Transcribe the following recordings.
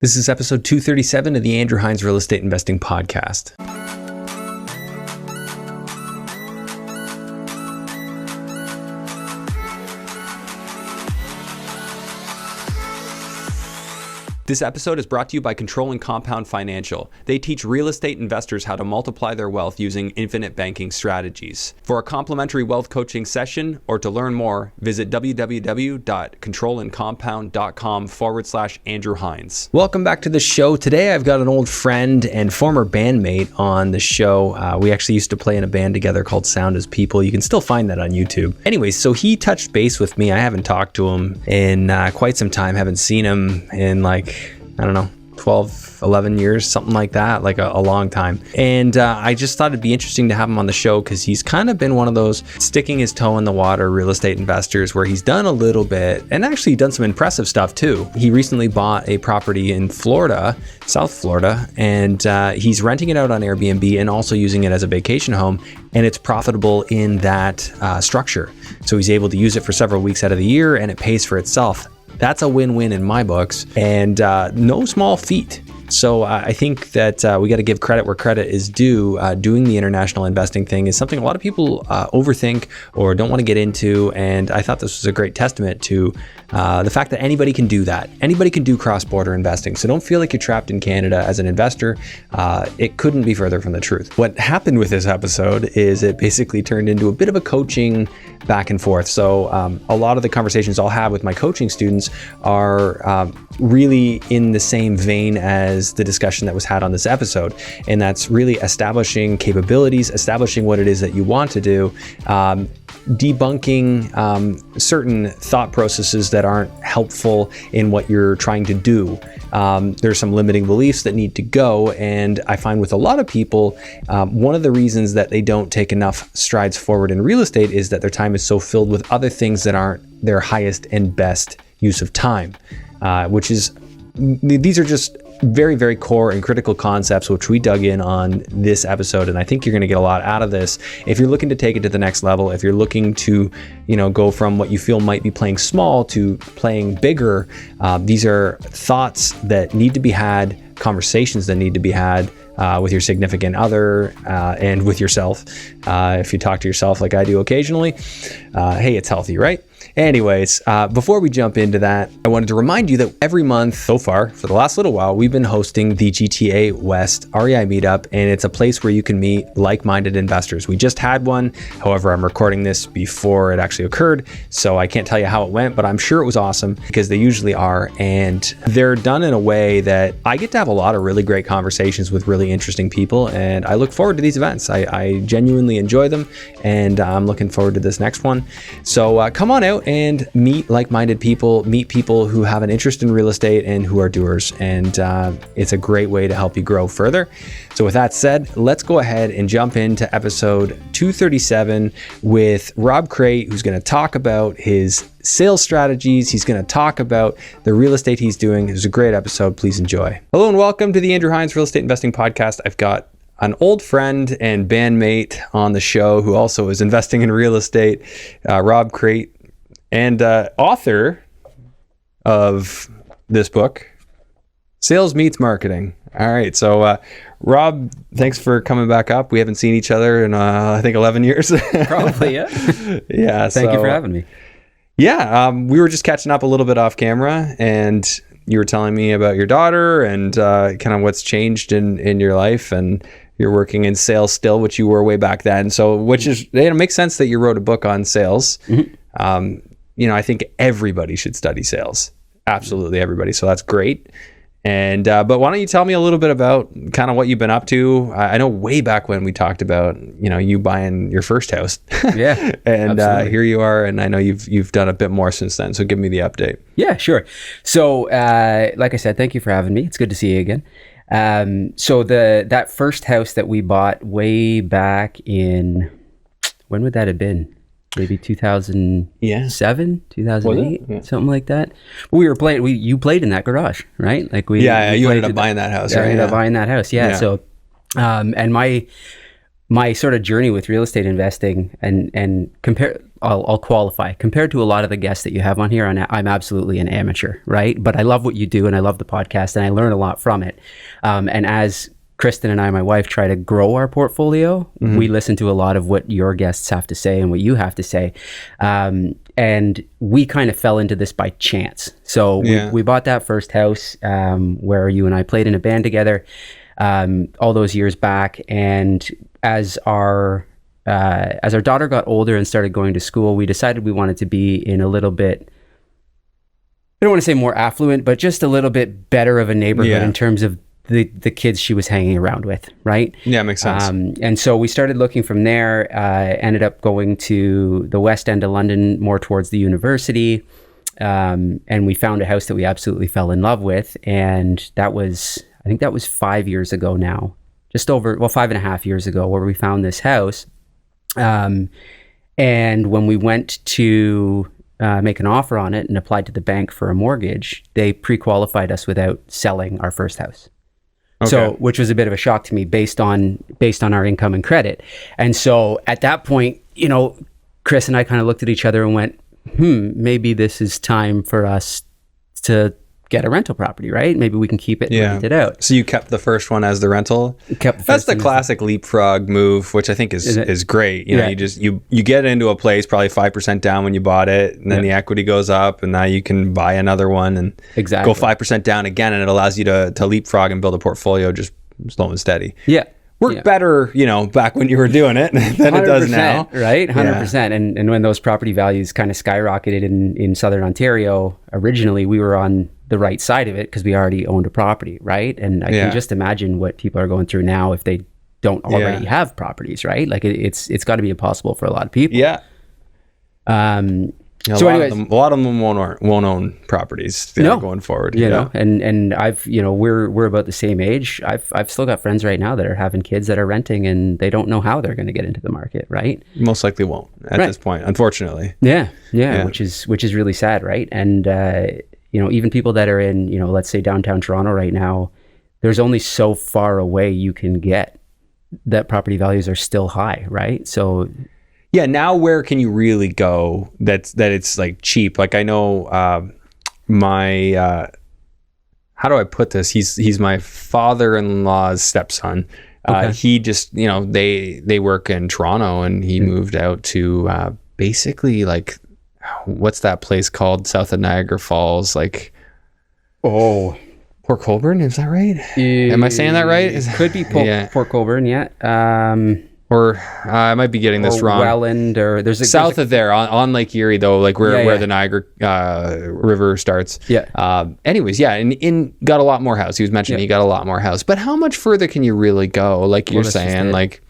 This is episode 237 of the Andrew Hines Real Estate Investing Podcast. This episode is brought to you by Control and Compound Financial. They teach real estate investors how to multiply their wealth using infinite banking strategies. For a complimentary wealth coaching session or to learn more, visit www.controlandcompound.com/Andrew Hines. Welcome back to the show. Today I've got an old friend and former bandmate on the show. We actually used to play in a band together called Sound as People. You can still find that on YouTube. Anyways, so he touched base with me. I haven't talked to him in quite some time. Haven't seen him in I don't know, 12, 11 years, something like that, like a long time. And I just thought it'd be interesting to have him on the show because he's kind of been one of those sticking his toe in the water real estate investors where he's done a little bit and actually done some impressive stuff too. He recently bought a property in Florida, South Florida, and he's renting it out on Airbnb and also using it as a vacation home. And it's profitable in that structure. So he's able to use it for several weeks out of the year and it pays for itself. That's a win-win in my books, and no small feat. So I think that we got to give credit where credit is due. Doing the international investing thing is something a lot of people overthink or don't want to get into, and I thought this was a great testament to the fact that anybody can do that. Anybody can do cross-border investing, so don't feel like you're trapped in Canada as an investor. It couldn't be further from the truth. What happened with this episode is it basically turned into a bit of a coaching back and forth. So a lot of the conversations I'll have with my coaching students are really in the same vein as the discussion that was had on this episode. And that's really establishing capabilities, establishing what it is that you want to do, debunking certain thought processes that aren't helpful in what you're trying to do. There's some limiting beliefs that need to go. And I find with a lot of people, one of the reasons that they don't take enough strides forward in real estate is that their time is so filled with other things that aren't their highest and best use of time, these are just very, very core and critical concepts, which we dug in on this episode. And I think you're going to get a lot out of this. If you're looking to take it to the next level, if you're looking to, go from what you feel might be playing small to playing bigger, these are thoughts that need to be had, conversations that need to be had with your significant other and with yourself. If you talk to yourself like I do occasionally, hey, it's healthy, right? Anyways, before we jump into that, I wanted to remind you that every month so far, for the last little while, we've been hosting the GTA West REI meetup, and it's a place where you can meet like-minded investors. We just had one. However, I'm recording this before it actually occurred, so I can't tell you how it went, but I'm sure it was awesome because they usually are. And they're done in a way that I get to have a lot of really great conversations with really interesting people, and I look forward to these events. I genuinely enjoy them, and I'm looking forward to this next one. So come on out and meet like-minded people, meet people who have an interest in real estate and who are doers. And it's a great way to help you grow further. So with that said, let's go ahead and jump into episode 237 with Rob Crate, who's going to talk about his sales strategies. He's going to talk about the real estate he's doing. It was a great episode. Please enjoy. Hello and welcome to the Andrew Hines Real Estate Investing Podcast. I've got an old friend and bandmate on the show who also is investing in real estate, Rob Crate, and author of this book, Sales Meets Marketing. All right. So, Rob, thanks for coming back up. We haven't seen each other in, I think, 11 years. Probably, yeah. Yeah. Thank you for having me. Yeah. We were just catching up a little bit off camera, and you were telling me about your daughter and kind of what's changed in your life, and you're working in sales still, which you were way back then. So, which is, it makes sense that you wrote a book on sales. Mm-hmm. I think everybody should study sales. Absolutely everybody. So that's great. And but why don't you tell me a little bit about kind of what you've been up to? I know way back when we talked about you buying your first house. Yeah. And here you are, and I know you've done a bit more since then. So give me the update. Yeah, sure. So like I said, thank you for having me. It's good to see you again. So that first house that we bought way back in, when would that have been? Maybe 2007, 2008, something like that. We were playing. You played in that garage, right? You ended up buying that house. I ended up buying that house. Yeah. So, and my sort of journey with real estate investing and compare, I'll qualify compared to a lot of the guests that you have on here. I'm absolutely an amateur, right? But I love what you do, and I love the podcast, and I learn a lot from it. And as Kristen and I, my wife, try to grow our portfolio, we listen to a lot of what your guests have to say and what you have to say. And we kind of fell into this by chance. So we bought that first house where you and I played in a band together all those years back. And as our daughter got older and started going to school, we decided we wanted to be in a little bit, I don't want to say more affluent, but just a little bit better of a neighborhood in terms of the kids she was hanging around with, right? Yeah, makes sense. And so we started looking from there, ended up going to the West End of London, more towards the university. And we found a house that we absolutely fell in love with. And I think that was 5 years ago now, 5.5 years ago, where we found this house. And when we went to make an offer on it and applied to the bank for a mortgage, they pre-qualified us without selling our first house. Okay. So, which was a bit of a shock to me based on our income and credit. And so at that point, Chris and I kind of looked at each other and went, maybe this is time for us to get a rental property, right? Maybe we can keep it and rent it out. So you kept the first one as the rental? That's the classic leapfrog move, which I think is great. You get into a place probably 5% down when you bought it, and then the equity goes up, and now you can buy another one and go 5% down again, and it allows you to leapfrog and build a portfolio just slow and steady. Yeah. Worked better, back when you were doing it than it does now. Right? 100%. Yeah. And when those property values kind of skyrocketed in Southern Ontario, originally we were on the right side of it because we already owned a property, right? And I can just imagine what people are going through now if they don't already have properties, right? Like it's got to be impossible for a lot of people. Yeah. A lot of them won't own properties going forward. And I've we're about the same age. I've still got friends right now that are having kids that are renting, and they don't know how they're going to get into the market, right? Most likely won't at this point, unfortunately. Yeah, which is really sad, right? And even people that are in let's say downtown Toronto right now, there's only so far away you can get that property values are still high, right? So. Yeah, now where can you really go that it's like cheap? Like I know my how do I put this? He's my father-in-law's stepson. He just they work in Toronto, and he moved out to basically like what's that place called south of Niagara Falls? Like Port Colborne, is that right? Am I saying that right? Could be Port Colborne, yeah. Or I might be getting this wrong. Welland, or there's south of there on Lake Erie though, like where the Niagara River starts. Yeah. Anyways, and got a lot more house. He was mentioning he got a lot more house, but how much further can you really go? Like you're saying, like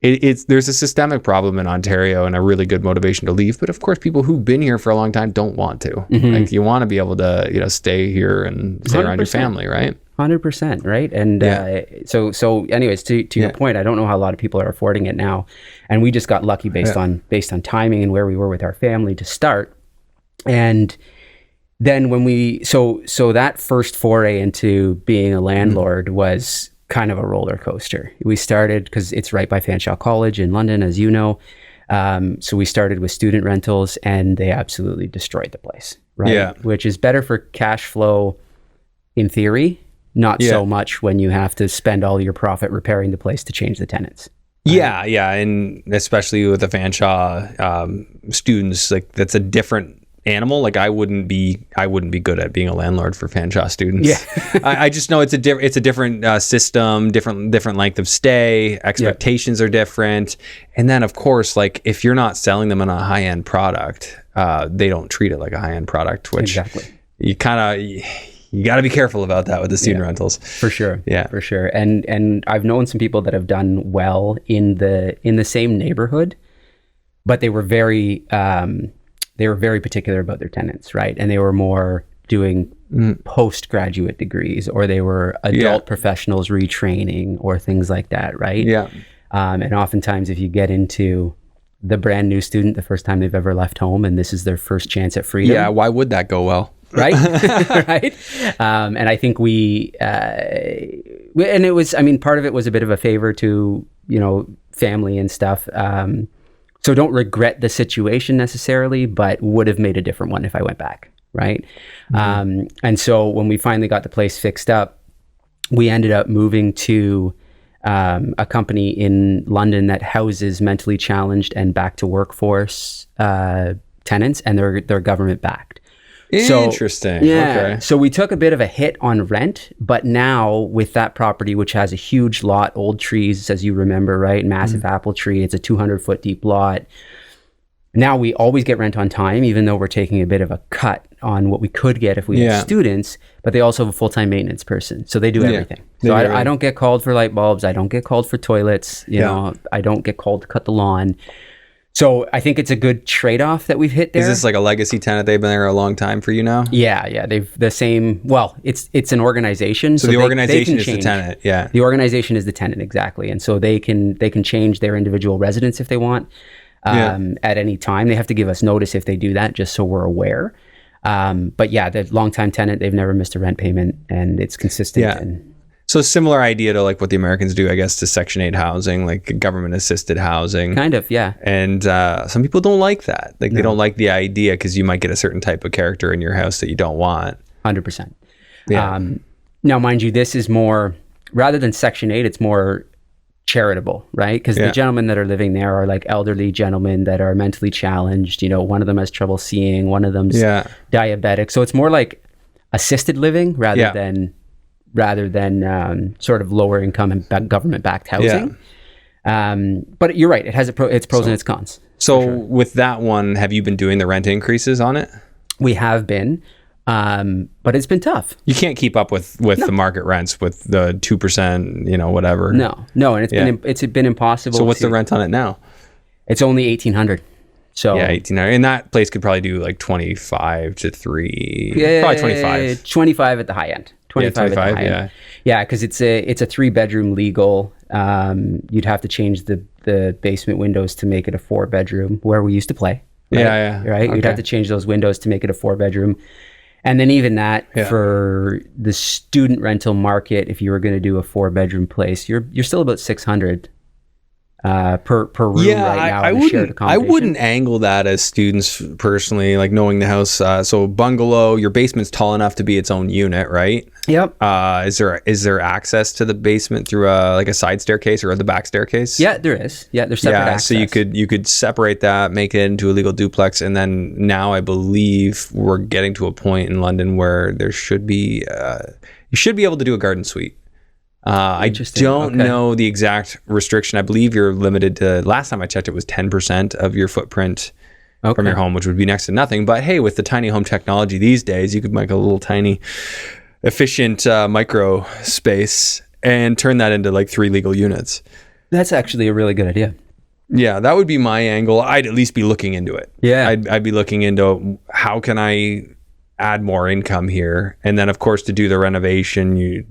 there's a systemic problem in Ontario and a really good motivation to leave. But of course, people who've been here for a long time don't want to. Mm-hmm. Like you want to be able to stay here and stay around your family, right? 100%, right? And so anyways, to your point, I don't know how a lot of people are affording it now, and we just got lucky based on timing and where we were with our family to start. And then when so that first foray into being a landlord was kind of a roller coaster. We started because it's right by Fanshawe College in London, as you know. So we started with student rentals, and they absolutely destroyed the place, right? Yeah. Which is better for cash flow in theory. Not so much when you have to spend all your profit repairing the place to change the tenants. Yeah, and especially with the Fanshawe students, like that's a different animal. Like I wouldn't be good at being a landlord for Fanshawe students. Yeah, I just know it's a different system, different length of stay. Expectations are different, and then of course, like if you're not selling them on a high end product, they don't treat it like a high end product. Which you kind of. You got to be careful about that with the student rentals. For sure. Yeah. For sure. And I've known some people that have done well in the same neighborhood, but they were very particular about their tenants, right? And they were more doing postgraduate degrees, or they were adult professionals retraining or things like that, right? Yeah. And oftentimes if you get into the brand new student the first time they've ever left home and this is their first chance at freedom. Yeah, why would that go well? Right. Right. And I think and it was, part of it was a bit of a favor to, family and stuff. So don't regret the situation necessarily, but would have made a different one if I went back, right? And so when we finally got the place fixed up, we ended up moving to a company in London that houses mentally challenged and back to workforce tenants, and they're government backed. Interesting. Yeah. Okay. So we took a bit of a hit on rent, but now with that property, which has a huge lot, old trees, as you remember, right? Massive apple tree. It's a 200-foot deep lot. Now we always get rent on time, even though we're taking a bit of a cut on what we could get if we had students, but they also have a full-time maintenance person. So they do everything. So I don't get called for light bulbs. I don't get called for toilets. You know, I don't get called to cut the lawn. So I think it's a good trade-off that we've hit there. Is this like a legacy tenant? They've been there a long time for you now? Yeah. They've the same, well, it's an organization. So the organization is the tenant, yeah. The organization is the tenant, exactly. And so they can change their individual residence if they want at any time. They have to give us notice if they do that, just so we're aware. But yeah, the longtime tenant, they've never missed a rent payment, and it's consistent. Yeah. So similar idea to like what the Americans do, I guess, to Section 8 housing, like government assisted housing. Kind of, yeah. And some people don't like that. Like they don't like the idea because you might get a certain type of character in your house that you don't want. 100%. Yeah. Now, mind you, this is more, rather than Section 8, it's more charitable, right? Because the gentlemen that are living there are like elderly gentlemen that are mentally challenged. You know, one of them has trouble seeing, one of them's diabetic. So it's more like assisted living rather than sort of lower income and government backed housing. But you're right, it has its pros and its cons. So with that one, have you been doing the rent increases on it? We have been, but it's been tough. You can't keep up with the market rents with the 2%, you know, whatever. No, and it's been impossible. So what's the rent on it now? It's only $1,800. So yeah, 1,800, and that place could probably do like 25 to 3. Probably 25. 25 at the high end. 25 at the high end. Yeah, because it's a 3-bedroom legal. You'd have to change the basement windows to make it a 4-bedroom where we used to play. Right? Right. Okay. You'd have to change those windows to make it a 4-bedroom. And then even that for the student rental market, if you were going to do a 4-bedroom place, you're still about $600 per room right now. I wouldn't angle that as students personally, like knowing the house. So bungalow, your basement's tall enough to be its own unit, right? Yep. Is there access to the basement through a side staircase or the back staircase? Yeah, there is. Yeah, there's separate access. So you could separate that, make it into a legal duplex, and then now I believe we're getting to a point in London where there should be you should be able to do a garden suite. I don't know the exact restriction. I believe you're limited to, last time I checked, it was 10% of your footprint from your home, which would be next to nothing. But hey, with the tiny home technology these days, you could make a little tiny efficient micro space and turn that into like 3 legal units. That's actually a really good idea. Yeah, that would be my angle. I'd at least be looking into it. Yeah. I'd be looking into how can I add more income here, and then of course to do the renovation you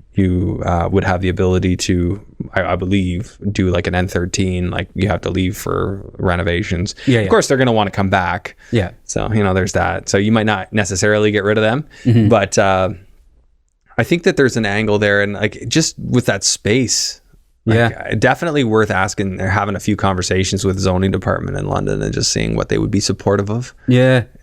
would have the ability to I believe do like an N13, like you have to leave for renovations. Of course they're going to want to come back, so you know there's that. So you might not necessarily get rid of them, but I think that there's an angle there, and like just with that space, definitely worth asking or having a few conversations with zoning department in London and just seeing what they would be supportive of.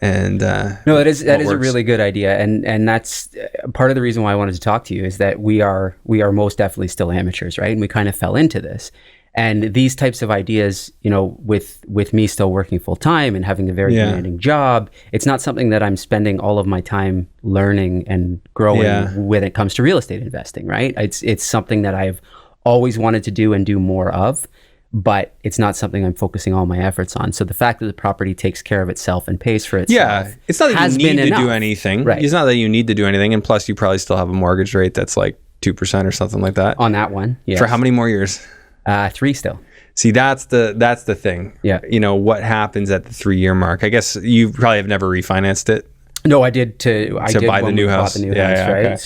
And no, that is a really good idea, and that's part of the reason why I wanted to talk to you is that we are most definitely still amateurs, right? And we kind of fell into this, and these types of ideas, you know, with me still working full time and having a very demanding job, it's not something that I'm spending all of my time learning and growing when it comes to real estate investing, right? It's something that I've always wanted to do and do more of, but it's not something I'm focusing all my efforts on. So the fact that the property takes care of itself and pays for itself, it's not that you need to do anything. Right. It's not that you need to do anything, and plus you probably still have a mortgage rate that's like 2% or something like that on that one. Yes. For how many more years? 3 still. See, that's the thing. Yeah. You know what happens at the 3-year mark? I guess you probably have never refinanced it. No, I did to buy the new house. Right. Okay.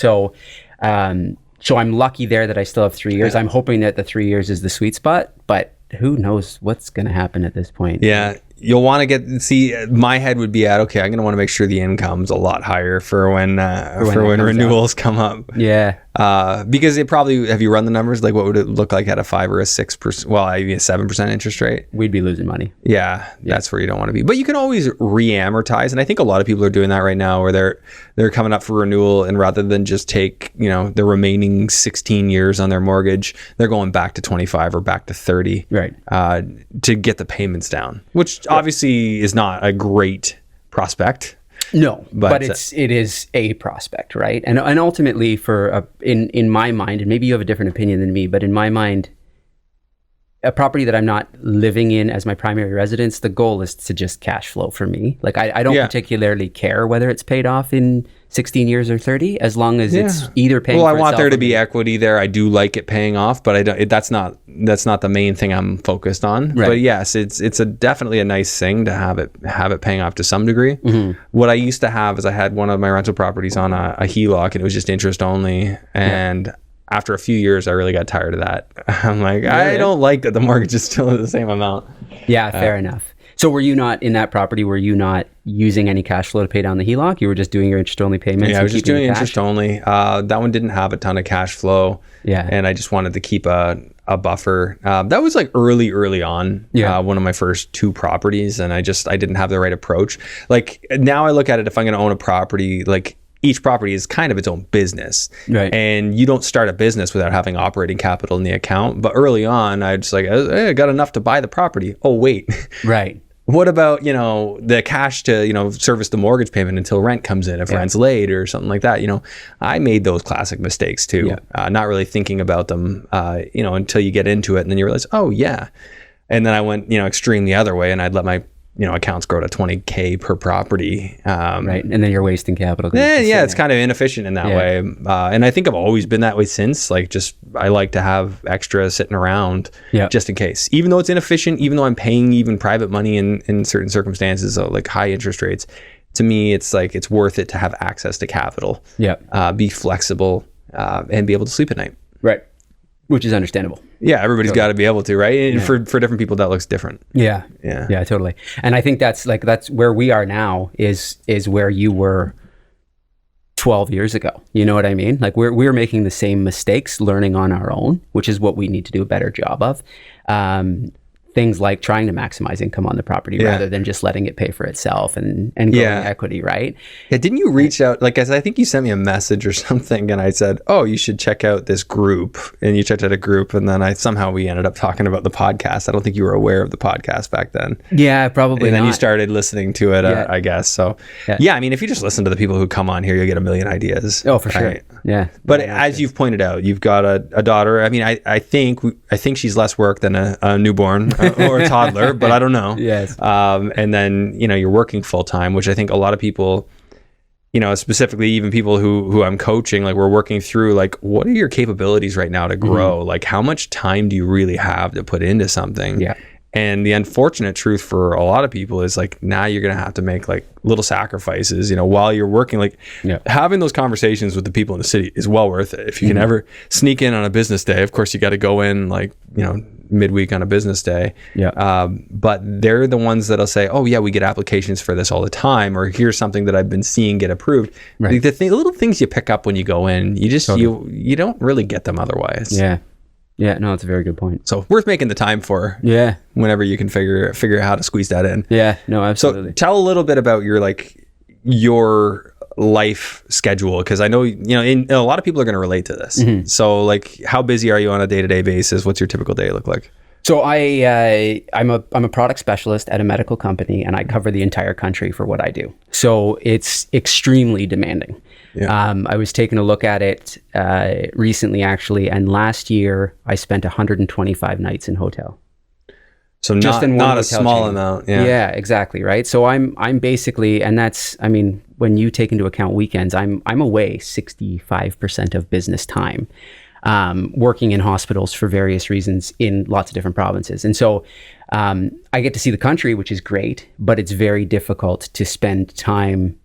So I'm lucky there that I still have 3 years. I'm hoping that the 3 years is the sweet spot, but who knows what's going to happen at this point. Yeah. You'll want to my head would be at, okay, I'm going to want to make sure the income's a lot higher for when renewals come up. Yeah. Because it probably, have you run the numbers? Like what would it look like at a 5 or a 6%, well, maybe a 7% interest rate? We'd be losing money. Yeah, that's where you don't want to be. But you can always re-amortize. And I think a lot of people are doing that right now where they're coming up for renewal, and rather than just take, the remaining 16 years on their mortgage, they're going back to 25 or back to 30 to get the payments down, which obviously is not a great prospect. No, but it is a prospect, right? And ultimately, in my mind, and maybe you have a different opinion than me, but in my mind, a property that I'm not living in as my primary residence, the goal is to just cash flow for me. Like I don't particularly care whether it's paid off in 16 years or 30, as long as it's either paying. Well, I want there to be equity there. I do like it paying off, but that's not the main thing I'm focused on. Right. But yes, it's definitely a nice thing to have it paying off to some degree. Mm-hmm. What I used to have is I had one of my rental properties on a HELOC, and it was just interest only, and after a few years, I really got tired of that. I'm like, I don't like that the mortgage is still the same amount. Yeah, fair enough. So were you not in that property? Were you not using any cash flow to pay down the HELOC? You were just doing your interest-only payments? Yeah, I was just doing interest only. That one didn't have a ton of cash flow. Yeah. And I just wanted to keep a buffer. That was like early on. Yeah. One of my first 2 properties, and I didn't have the right approach. Like now I look at it, if I'm going to own a property, like each property is kind of its own business. Right. And you don't start a business without having operating capital in the account. But early on, I just like, hey, I got enough to buy the property. Oh, wait. Right. What about, the cash to, service the mortgage payment until rent comes in, if rent's late or something like that? I made those classic mistakes too. Yeah. Not really thinking about them, until you get into it, and then you realize, oh yeah. And then I went, extreme the other way, and I'd let my accounts grow to 20K per property. Right. And then you're wasting capital. It's kind of inefficient in that way. And I think I've always been that way since. Like, I like to have extra sitting around just in case. Even though it's inefficient, even though I'm paying even private money in certain circumstances, like high interest rates, to me, it's like, it's worth it to have access to capital. Yeah. Be flexible and be able to sleep at night. Right. Which is understandable. Yeah, everybody's got to be able to, right? And for different people, that looks different. Yeah, totally. And I think that's where we are now is where you were 12 years ago. You know what I mean? Like we're making the same mistakes, learning on our own, which is what we need to do a better job of. Things like trying to maximize income on the property rather than just letting it pay for itself and growing equity, right? Yeah, didn't you reach out, like I think you sent me a message or something, and I said, oh, you should check out this group, and you checked out a group, and then we ended up talking about the podcast. I don't think you were aware of the podcast back then. Yeah, probably And then you started listening to it, I guess. So yeah, I mean, if you just listen to the people who come on here, you'll get a million ideas. Oh, for sure. Yeah. But as you've pointed out, you've got a daughter. I mean, I think she's less work than a newborn or a toddler, but I don't know. Yes. And then, you're working full time, which I think a lot of people, specifically even people who I'm coaching, like we're working through, like, what are your capabilities right now to grow? Mm-hmm. Like, how much time do you really have to put into something? Yeah. And the unfortunate truth for a lot of people is like, now you're going to have to make like little sacrifices, while you're working. Like having those conversations with the people in the city is well worth it. If you can ever sneak in on a business day, of course you got to go in like, midweek on a business day. Yeah. But they're the ones that'll say, oh yeah, we get applications for this all the time, or here's something that I've been seeing get approved. Right. Like the little things you pick up when you go in, you just, you don't really get them otherwise. Yeah. Yeah, no, it's a very good point. So worth making the time for. Yeah. Whenever you can figure out how to squeeze that in. Yeah, no, absolutely. So tell a little bit about your life schedule, because I know, a lot of people are going to relate to this. Mm-hmm. So like, how busy are you on a day-to-day basis? What's your typical day look like? So I'm a product specialist at a medical company, and I cover the entire country for what I do. So it's extremely demanding. Yeah. I was taking a look at it recently, actually, and last year I spent 125 nights in hotel. So not a small amount. Yeah. Yeah, exactly. Right. So I'm basically, and that's, I mean, when you take into account weekends, I'm away 65% of business time, working in hospitals for various reasons in lots of different provinces. And so I get to see the country, which is great, but it's very difficult to spend time,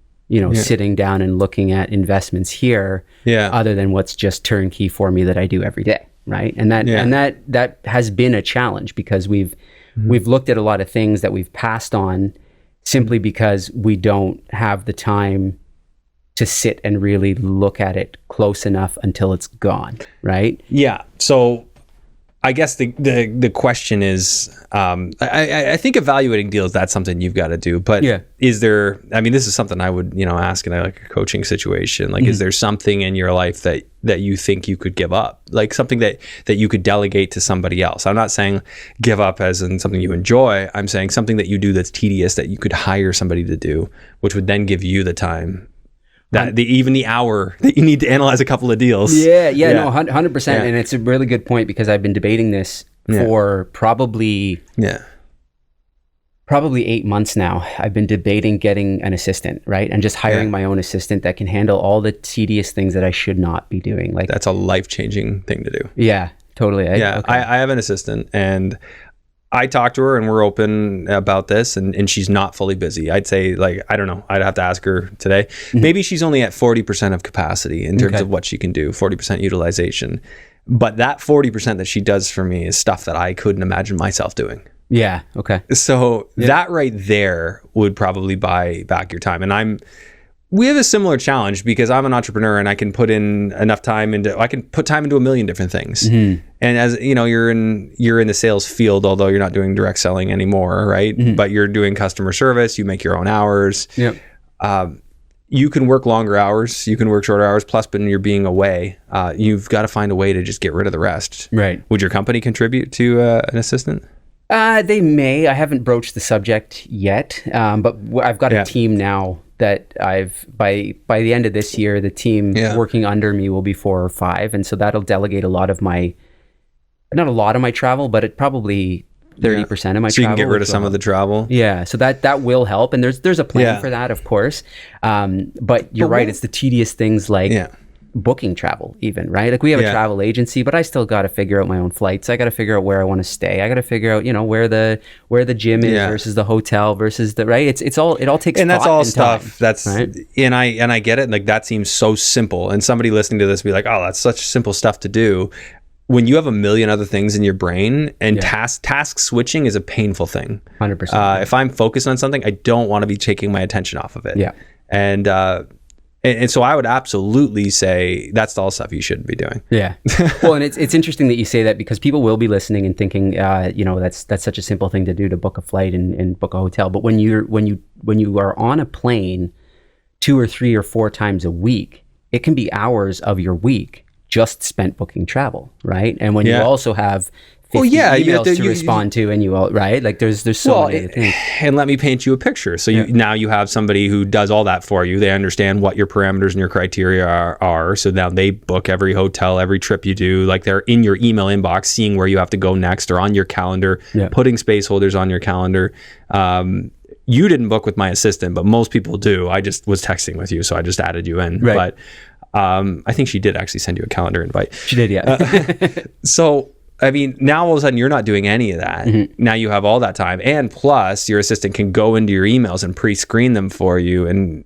sitting down and looking at investments here, other than what's just turnkey for me that I do every day. Right. And that has been a challenge, because we've looked at a lot of things that we've passed on simply because we don't have the time to sit and really look at it close enough until it's gone, right? Yeah. So I guess the question is, I think evaluating deals, that's something you've got to do. But is there, I mean, this is something I would, ask in a coaching situation. Like, is there something in your life that you think you could give up? Like something that you could delegate to somebody else? I'm not saying give up as in something you enjoy. I'm saying something that you do that's tedious that you could hire somebody to do, which would then give you the time. That even the hour that you need to analyze a couple of deals. No, 100%. And it's a really good point because I've been debating this for probably 8 months now. I've been debating getting an assistant, right? And just hiring my own assistant that can handle all the tedious things that I should not be doing. Like, that's a life-changing thing to do. Yeah, totally. I have an assistant, and I talked to her and we're open about this, and she's not fully busy. I'd say, like, I don't know, I'd have to ask her today. Maybe she's only at 40% of capacity in terms of what she can do, 40% utilization. But that 40% that she does for me is stuff that I couldn't imagine myself doing. Yeah. Okay. So that right there would probably buy back your time. And we have a similar challenge because I'm an entrepreneur and I can put in enough time I can put time into a million different things. And as you know, you're in the sales field, although you're not doing direct selling anymore, right? But you're doing customer service, you make your own hours. You can work longer hours, you can work shorter hours, plus when you're being away, you've got to find a way to just get rid of the rest. Right. Would your company contribute to an assistant? They may. I haven't broached the subject yet, but I've got a team now that by the end of this year, the team working under me will be 4 or 5, and so that'll delegate not a lot of my travel, but it probably 30% of my travel. So you can get rid of some of the travel. Yeah, so that will help, and there's a plan for that, of course. But you're right; it's the tedious things like booking travel, even, right? Like, we have a travel agency, but I still got to figure out my own flights. I got to figure out where I want to stay. I got to figure out, where the gym is versus the hotel versus the, right? It all takes, and that's thought all and stuff time, that's right? and I get it. Like, that seems so simple, and somebody listening to this be like, oh, that's such simple stuff to do. When you have a million other things in your brain, and task switching is a painful thing. 100%. If I'm focused on something, I don't want to be taking my attention off of it. And so I would absolutely say that's all stuff you shouldn't be doing. Yeah. Well, and it's interesting that you say that, because people will be listening and thinking, that's such a simple thing to do, to book a flight and book a hotel. But when you are on a plane 2 or 3 or 4 times a week, it can be hours of your week just spent booking travel, right? And when you also have 50 emails to respond to, and right? Like, there's so many things. And let me paint you a picture. So now you have somebody who does all that for you. They understand what your parameters and your criteria are. So now they book every hotel, every trip you do. Like, they're in your email inbox, seeing where you have to go next, or on your calendar, putting space holders on your calendar. You didn't book with my assistant, but most people do. I just was texting with you, so I just added you in. Right. But I think she did actually send you a calendar invite. She did, yeah. So, I mean, now all of a sudden you're not doing any of that. Now you have all that time, and plus your assistant can go into your emails and pre-screen them for you. And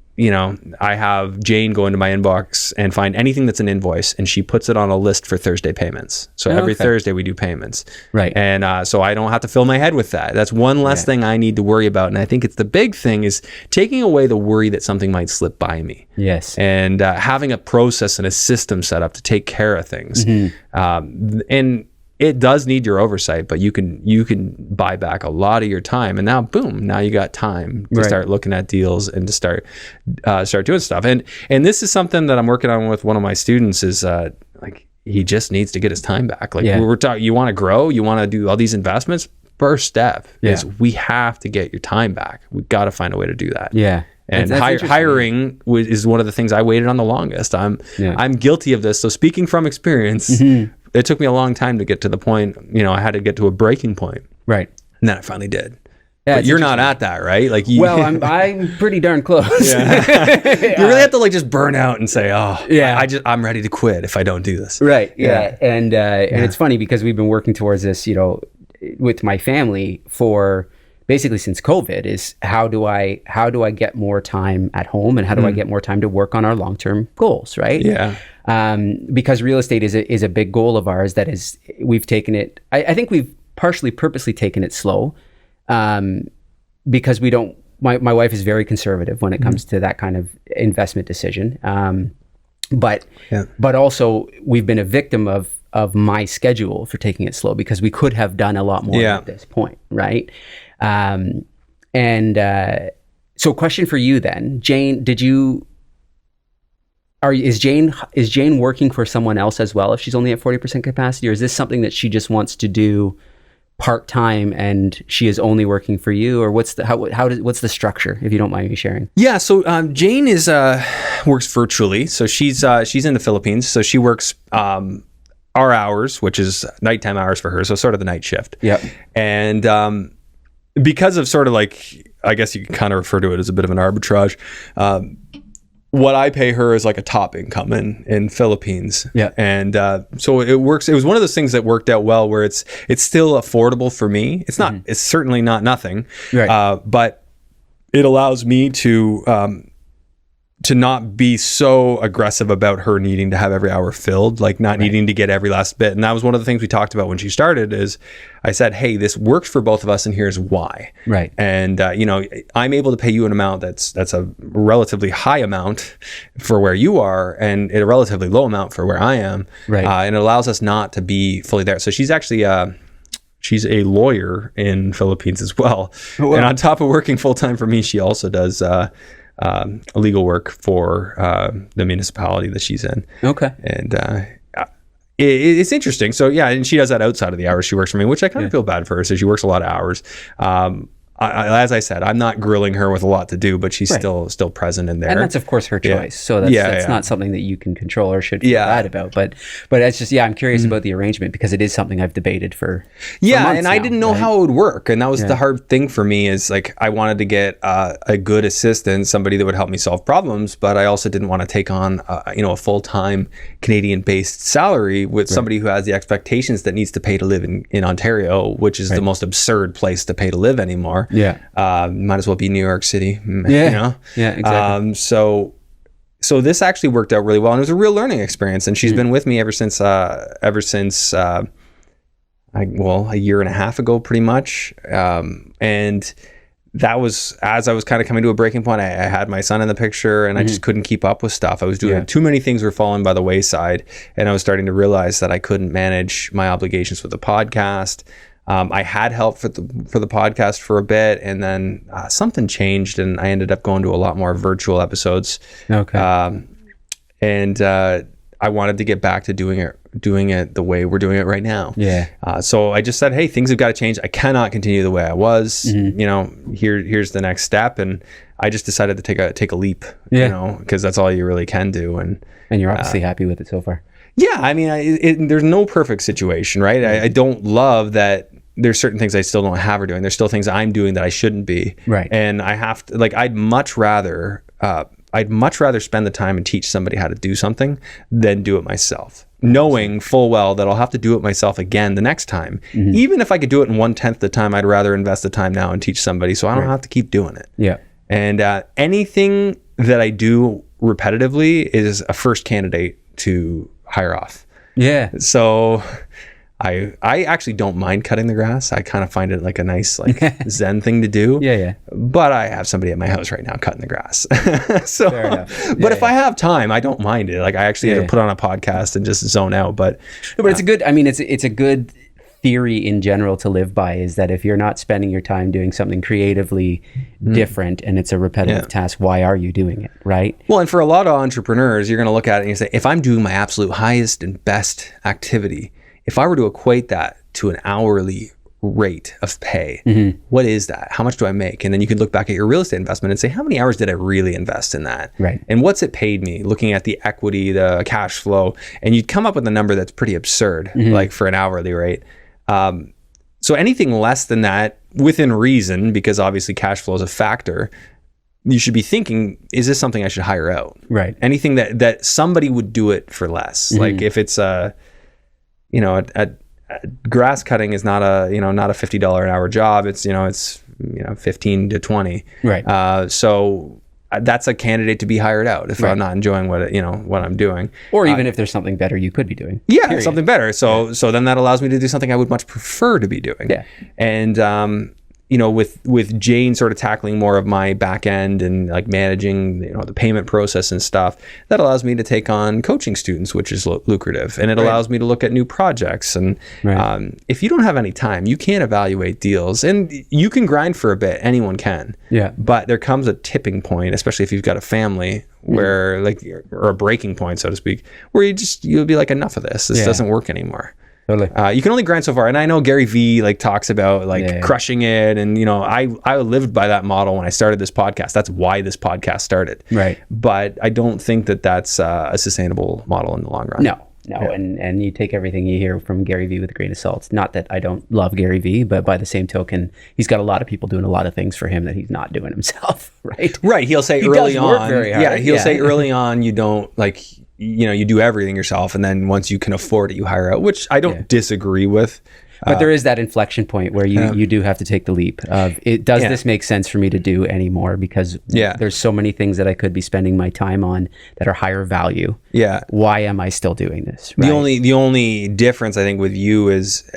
I have Jane go into my inbox and find anything that's an invoice, and she puts it on a list for Thursday payments. So every Thursday we do payments, right? And so I don't have to fill my head with that. That's one less thing I need to worry about. And I think it's the big thing is taking away the worry that something might slip by me. Yes. And having a process and a system set up to take care of things. And it does need your oversight, but you can buy back a lot of your time. And now, boom, now you got time to start looking at deals and to start doing stuff. And this is something that I'm working on with one of my students is like, he just needs to get his time back. Like, we're talking, you want to grow, you want to do all these investments. First step is we have to get your time back. We've got to find a way to do that. Yeah. And hiring is one of the things I waited on the longest. I'm guilty of this. So speaking from experience, it took me a long time to get to the point, I had to get to a breaking point. Right. And then I finally did. Yeah, but you're not at that, right? Like, well, I'm pretty darn close. You really have to like just burn out and say, I'm ready to quit if I don't do this. Right. Yeah. And it's funny because we've been working towards this, with my family for basically since COVID, is how do I get more time at home, and how do I get more time to work on our long-term goals, right? Yeah. Because real estate is a big goal of ours. That is, we've taken it. I think we've partially purposely taken it slow, because we don't my wife is very conservative when it comes to that kind of investment decision. But also we've been a victim of my schedule for taking it slow, because we could have done a lot more at this point, right? So question for you then, Jane, is Jane working for someone else as well if she's only at 40% capacity, or is this something that she just wants to do part-time and she is only working for you, or what's the structure, if you don't mind me sharing? Yeah, so Jane works virtually, so she's in the Philippines, so she works our hours, which is nighttime hours for her, so sort of the night shift. Yeah. And because of sort of like, I guess you can kind of refer to it as a bit of an arbitrage, what I pay her is like a top income in Philippines. Yeah. And so it works. It was one of those things that worked out well, where it's still affordable for me. It's not, it's certainly not nothing, right. But it allows me to not be so aggressive about her needing to have every hour filled, like not needing to get every last bit. And that was one of the things we talked about when she started, is I said, hey, this works for both of us and here's why. Right. And, I'm able to pay you an amount that's a relatively high amount for where you are, and a relatively low amount for where I am. Right. And it allows us not to be fully there. So she's actually, she's a lawyer in Philippines as well. Oh, wow. And on top of working full-time for me, she also does, legal work for the municipality that she's in. Okay. And it's interesting. So yeah, and she does that outside of the hours she works for me, which I kind of feel bad for her. So she works a lot of hours. As I said, I'm not grilling her with a lot to do, but she's still present in there. And that's of course her choice. So that's not something that you can control or should feel bad about. But it's just, I'm curious about the arrangement, because it is something I've debated for months and now, I didn't know how it would work. And that was the hard thing for me, is like, I wanted to get a good assistant, somebody that would help me solve problems, but I also didn't want to take on a full-time Canadian-based salary with somebody who has the expectations that needs to pay to live in Ontario, which is the most absurd place to pay to live anymore. Yeah. Might as well be New York City. Yeah. Yeah, exactly. So this actually worked out really well, and it was a real learning experience. And she's been with me ever since a year and a half ago, pretty much. And that was as I was kind of coming to a breaking point. I had my son in the picture, and I just couldn't keep up with stuff. I was doing too many things were falling by the wayside, and I was starting to realize that I couldn't manage my obligations with the podcast. I had help for the podcast for a bit, and then something changed, and I ended up going to a lot more virtual episodes. Okay. And I wanted to get back to doing it the way we're doing it right now. Yeah. So I just said, hey, things have got to change. I cannot continue the way I was. Here's the next step, and I just decided to take a leap. Because that's all you really can do. And you're obviously happy with it so far. Yeah, I mean, there's no perfect situation, right? I don't love that. There's certain things I still don't have her doing. There's still things I'm doing that I shouldn't be. Right. And I have to, like, I'd much rather spend the time and teach somebody how to do something than do it myself, knowing full well that I'll have to do it myself again the next time. Even if I could do it in 1/10 the time, I'd rather invest the time now and teach somebody, so I don't have to keep doing it. Yeah. And anything that I do repetitively is a first candidate to hire off. Yeah. So I actually don't mind cutting the grass. I kind of find it like a nice Zen thing to do. Yeah. But I have somebody at my house right now cutting the grass. So, fair enough. But if I have time, I don't mind it. Like, I actually have to put on a podcast and just zone out. But it's a good. I mean, it's a good theory in general to live by, is that if you're not spending your time doing something creatively different and it's a repetitive task, why are you doing it, right? Well, and for a lot of entrepreneurs, you're going to look at it and you say, if I'm doing my absolute highest and best activity, if I were to equate that to an hourly rate of pay, what is that? How much do I make? And then you could look back at your real estate investment and say, how many hours did I really invest in that? Right. And what's it paid me? Looking at the equity, the cash flow, and you'd come up with a number that's pretty absurd, like for an hourly rate. So anything less than that, within reason, because obviously cash flow is a factor, you should be thinking, is this something I should hire out? Right. Anything that somebody would do it for less. Like if it's grass cutting is not a $50 an hour job. It's 15 to 20. Right. So that's a candidate to be hired out if I'm not enjoying what I'm doing. Or even if there's something better you could be doing. Yeah, something better. So then that allows me to do something I would much prefer to be doing. Yeah. And with Jane sort of tackling more of my back end and like managing, the payment process and stuff, that allows me to take on coaching students, which is lucrative. And it allows me to look at new projects. And if you don't have any time, you can't evaluate deals, and you can grind for a bit. Anyone can. Yeah. But there comes a tipping point, especially if you've got a family, where or a breaking point, so to speak, where you'll be like, enough of this. This doesn't work anymore. Totally. You can only grind so far, and I know Gary Vee talks about crushing it, and I lived by that model when I started this podcast. That's why this podcast started. Right. But I don't think that that's a sustainable model in the long run. No. And you take everything you hear from Gary Vee with a grain of salt. Not that I don't love Gary Vee, but by the same token, he's got a lot of people doing a lot of things for him that he's not doing himself. Right. Right. He'll say early on. He'll say early on, you don't you do everything yourself, and then once you can afford it, you hire out, which I don't disagree with. But there is that inflection point where you do have to take the leap of, does this make sense for me to do anymore? Because there's so many things that I could be spending my time on that are higher value. Yeah. Why am I still doing this? Right? The only difference I think with you is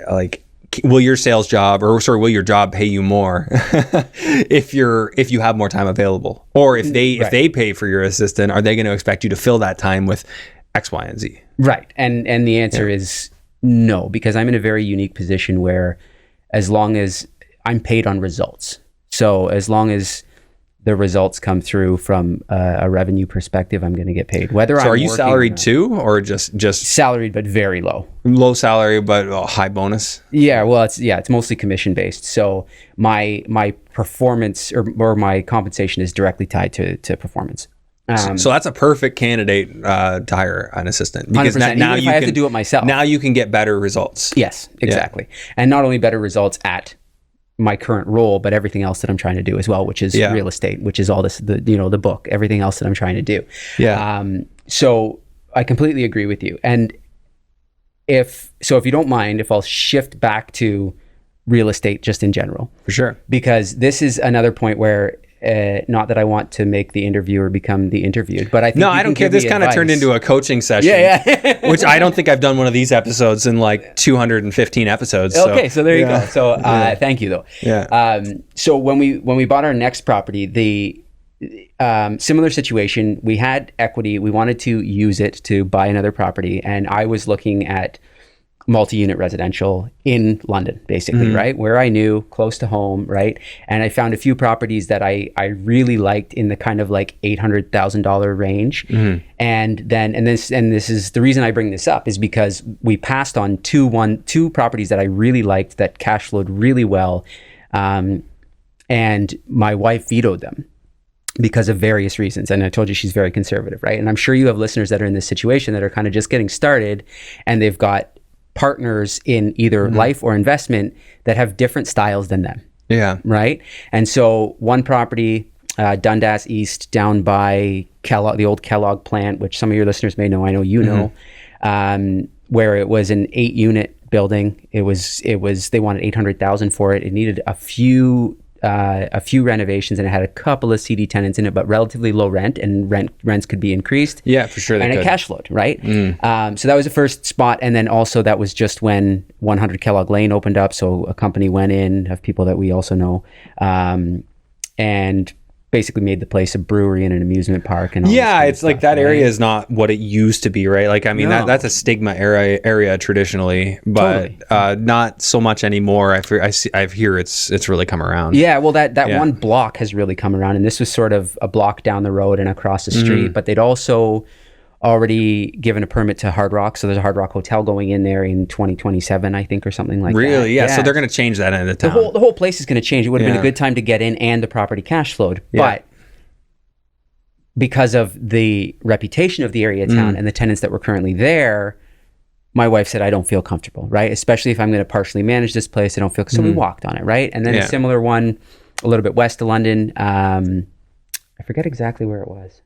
will your job pay you more if you have more time available, or if they pay for your assistant, are they going to expect you to fill that time with X, Y, and Z? Right. And the answer is no, because I'm in a very unique position where, as long as I'm paid on results, so as long as the results come through from a revenue perspective, I'm going to get paid. Are you salaried too, or just salaried but very low? Low salary but high bonus. Yeah, well, it's mostly commission based. So my performance or my compensation is directly tied to performance. So that's a perfect candidate to hire an assistant, because now I have to do it myself. Now you can get better results. Yes, exactly, and not only better results at my current role, but everything else that I'm trying to do as well, which is real estate, which is all this, the book, everything else that I'm trying to do. Yeah. So I completely agree with you. And if you don't mind, if I'll shift back to real estate just in general. For sure. Because this is another point where, not that I want to make the interviewer become the interviewed, but I think no, I don't care. This kind of turned into a coaching session, which I don't think I've done one of these episodes in 215 episodes. Okay, so there you go. So thank you though. Yeah. So when we bought our next property, the similar situation, we had equity. We wanted to use it to buy another property, and I was looking at multi-unit residential in London, basically, right? Where I knew, close to home, right? And I found a few properties that I really liked in the kind of $800,000 range. And this is the reason I bring this up, is because we passed on two properties that I really liked that cash flowed really well. And my wife vetoed them because of various reasons. And I told you she's very conservative, right? And I'm sure you have listeners that are in this situation that are kind of just getting started, and they've got partners in either life or investment that have different styles than them. Yeah. Right. And so one property, Dundas East, down by Kellogg, the old Kellogg plant, which some of your listeners may know, I know you know, where it was an 8-unit building. It was they wanted $800,000 for it. It needed a few renovations, and it had a couple of CD tenants in it, but relatively low rent, and rents could be increased. Yeah, for sure. And it cash flowed, right? So that was the first spot. And then also that was just when 100 Kellogg Lane opened up. So a company went in, of people that we also know, and basically made the place a brewery and an amusement park. And it's that area is not what it used to be, right? That's a stigma area traditionally, but not so much anymore. I hear it's really come around. Yeah, well, that one block has really come around, and this was sort of a block down the road and across the street. But they'd also already given a permit to Hard Rock, so there's a Hard Rock hotel going in there in 2027, I think, or something like that. Really? Yeah. So they're going to change that end of town. The whole place is going to change. It would have been a good time to get in, and the property cash flowed. But because of the reputation of the area of town and the tenants that were currently there, my wife said, I don't feel comfortable, right? Especially if I'm going to partially manage this place, I don't feel... So we walked on it, right? And then a similar one a little bit west of London. I forget exactly where it was,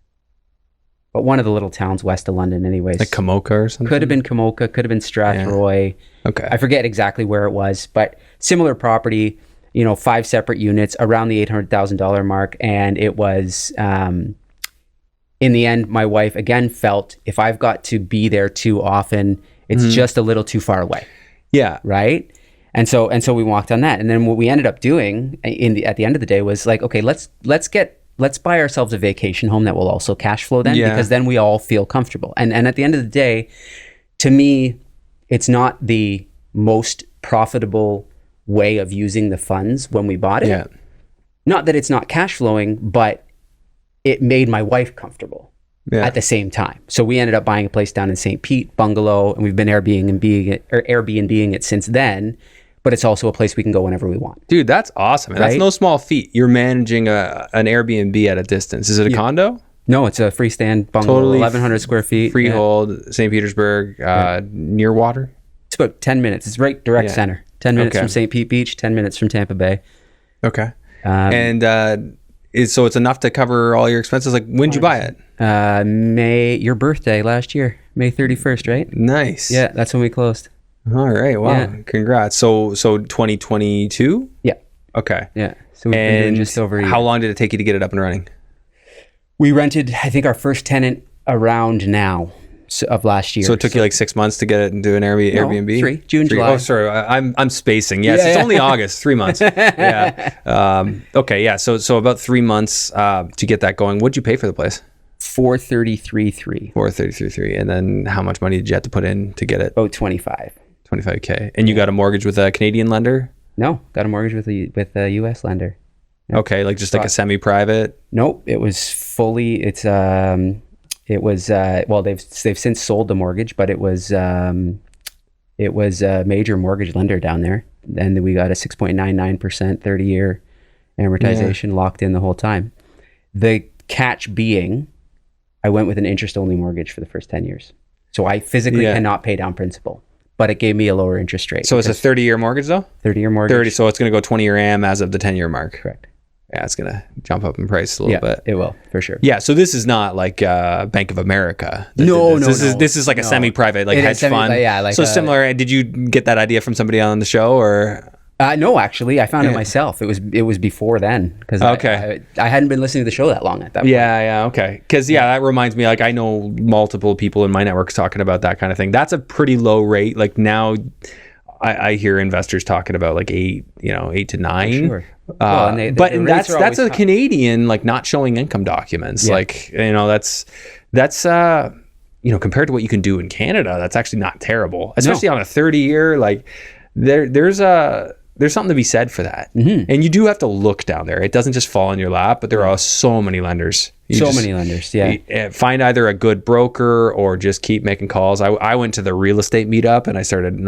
but one of the little towns west of London anyways. Like Kamoka or something? Could have been Kamoka, could have been Strathroy. Yeah. Okay. I forget exactly where it was, but similar property, 5 separate units around the $800,000 mark. And it was, in the end, my wife again felt, if I've got to be there too often, it's just a little too far away. Yeah. Right? And so we walked on that. And then what we ended up doing at the end of the day was like, okay, let's buy ourselves a vacation home that will also cash flow then, because then we all feel comfortable. And at the end of the day, to me, it's not the most profitable way of using the funds when we bought it. Yeah. Not that it's not cash flowing, but it made my wife comfortable at the same time. So we ended up buying a place down in St. Pete, bungalow, and we've been Airbnb-ing it since then. But it's also a place we can go whenever we want. Dude, that's awesome. And that's no small feat. You're managing an Airbnb at a distance. Is it a condo? No, it's a freestand bungalow, totally 1,100 square feet. Freehold, St. Petersburg, near water? It's about 10 minutes. It's right direct center. 10 minutes from St. Pete Beach, 10 minutes from Tampa Bay. Okay. So it's enough to cover all your expenses? Like, when did you buy it? Your birthday last year, May 31st, right? Nice. Yeah, that's when we closed. All right. Wow. Yeah. Congrats. So 2022? Yeah. Okay. Yeah. So we've been doing just over a year. How long did it take you to get it up and running? We rented, I think, our first tenant around now of last year. So it took you like 6 months to get it into an Airbnb? 3. June, July. Oh, sorry. I'm spacing. Yes, it's only August. 3 months. Yeah. Okay. Yeah. So about 3 months to get that going. What'd you pay for the place? $433,300. $433,300. And then how much money did you have to put in to get it? About $25,000. And you got a mortgage with a Canadian lender? No, got a mortgage with a U.S. lender. Yeah. Okay, like just like a semi-private? Nope, it was fully. Well, they've since sold the mortgage, but it was a major mortgage lender down there, and we got a 6.99% 30-year amortization locked in the whole time. The catch being, I went with an interest-only mortgage for the first 10 years, so I physically cannot pay down principal. But it gave me a lower interest rate. So it's a 30-year mortgage, though? 30-year mortgage. 30, so it's going to go 20-year AM as of the 10-year mark. Correct. Yeah, it's going to jump up in price a little bit. It will, for sure. Yeah, so this is not like Bank of America. This is like a semi-private, like hedge fund. Yeah, like similar. Did you get that idea from somebody on the show, or? No, actually, I found it myself. It was before then, because I hadn't been listening to the show that long at that point. Yeah, okay. Because that reminds me, like I know multiple people in my networks talking about that kind of thing. That's a pretty low rate. Like now, I hear investors talking about like 8 to 9. Sure. That's a Canadian, like not showing income documents. Yeah. Like that's compared to what you can do in Canada, that's actually not terrible, especially on a 30-year. Like there's something to be said for that. Mm-hmm. And you do have to look down there. It doesn't just fall in your lap, but there are so many lenders. Many lenders, yeah. Find either a good broker or just keep making calls. I went to the real estate meetup and I started,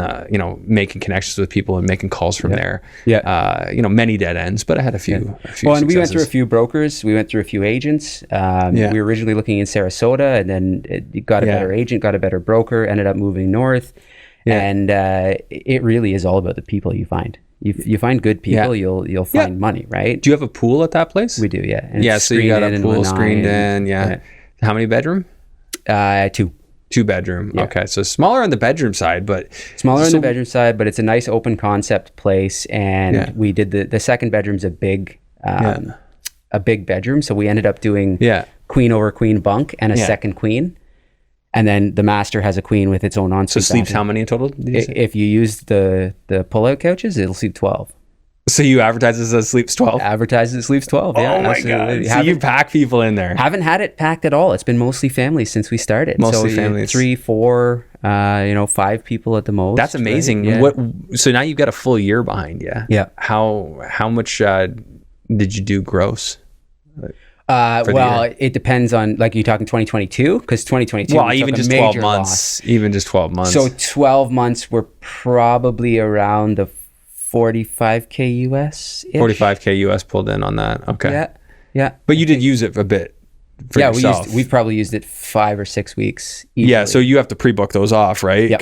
making connections with people and making calls from there. Yeah. Many dead ends, but I had a few. Well, and successes. We went through a few brokers. We went through a few agents. We were originally looking in Sarasota, and then got a better agent, got a better broker, ended up moving north. Yeah. And it really is all about the people you find. You find good people, you'll find money, right? Do you have a pool at that place? We do, yeah. And so you got a pool screened in, yeah. How many bedroom? 2. 2 bedroom. Yeah. Okay, so smaller on the bedroom side, but on the bedroom side, but it's a nice open concept place, and we did the second bedroom's a big bedroom, so we ended up doing queen over queen bunk and a second queen. And then the master has a queen with its own ensuite. So sleeps how many in total? If you use the pull-out couches, it'll sleep 12. So you advertise it as sleeps 12? Advertise it sleeps 12, yeah. Oh my God. So you pack people in there. Haven't had it packed at all. It's been mostly families since we started. Mostly families. 3, 4, 5 people at the most. That's amazing. Right? Yeah. So now you've got a full year behind you. Yeah. How much did you do gross? It depends on, like, you're talking 2022, because 2022 even just 12 months. Even just 12 months. So 12 months were probably around the 45K US. 45K US pulled in on that. Okay. Yeah. But you did use it a bit for yourself. We've probably used it 5 or 6 weeks easily. Yeah, so you have to pre-book those off, right? Yep.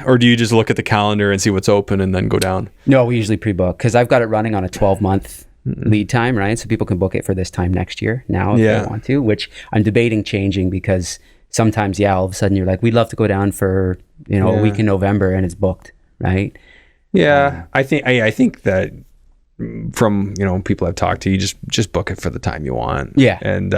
Or do you just look at the calendar and see what's open and then go down? No, we usually pre-book, because I've got it running on a 12-month lead time, right? So people can book it for this time next year now if they want to, which I'm debating changing, because sometimes, all of a sudden you're like, we'd love to go down for, a week in November, and it's booked, right? Yeah. I think that from, people I've talked to, you just book it for the time you want. Yeah. And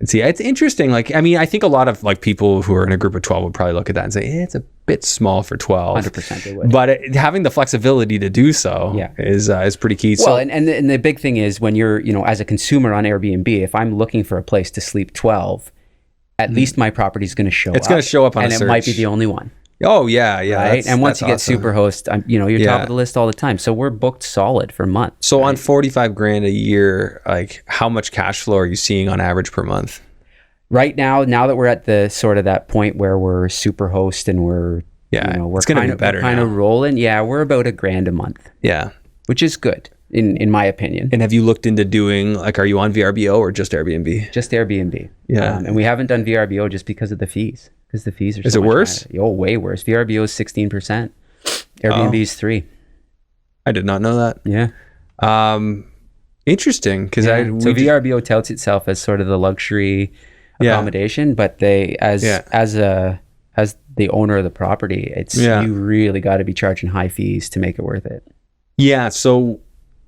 And see, it's interesting. Like, I mean, I think a lot of like people who are in a group of 12 would probably look at that and say, it's a bit small for 12. 100% they would. But having the flexibility to do so is pretty key. Well, So, and the big thing is when you're, as a consumer on Airbnb, if I'm looking for a place to sleep 12, at least my property is going to show up. it's going to show up on a and search. it might be the only one. Oh, yeah. Right. And once you get awesome. Superhost, you're top of the list all the time. So we're booked solid for months. So on 45 grand a year, like how much cash flow are you seeing on average per month? Right now that we're at the sort of that point where we're Superhost and we're it's going to be better kind now. of rolling. Yeah, we're about $1,000 a month. Yeah. Which is good in my opinion. And have you looked into doing, like, are you on VRBO or just Airbnb? Just Airbnb. Yeah. And we haven't done VRBO just because of the fees. Because the fees are so Is it much worse? higher. Oh, way worse. VRBO is 16%. Airbnb is 3%. I did not know that. Yeah. Interesting. Because So VRBO touts itself as sort of the luxury accommodation, but they as the owner of the property, you really got to be charging high fees to make it worth it. Yeah. So,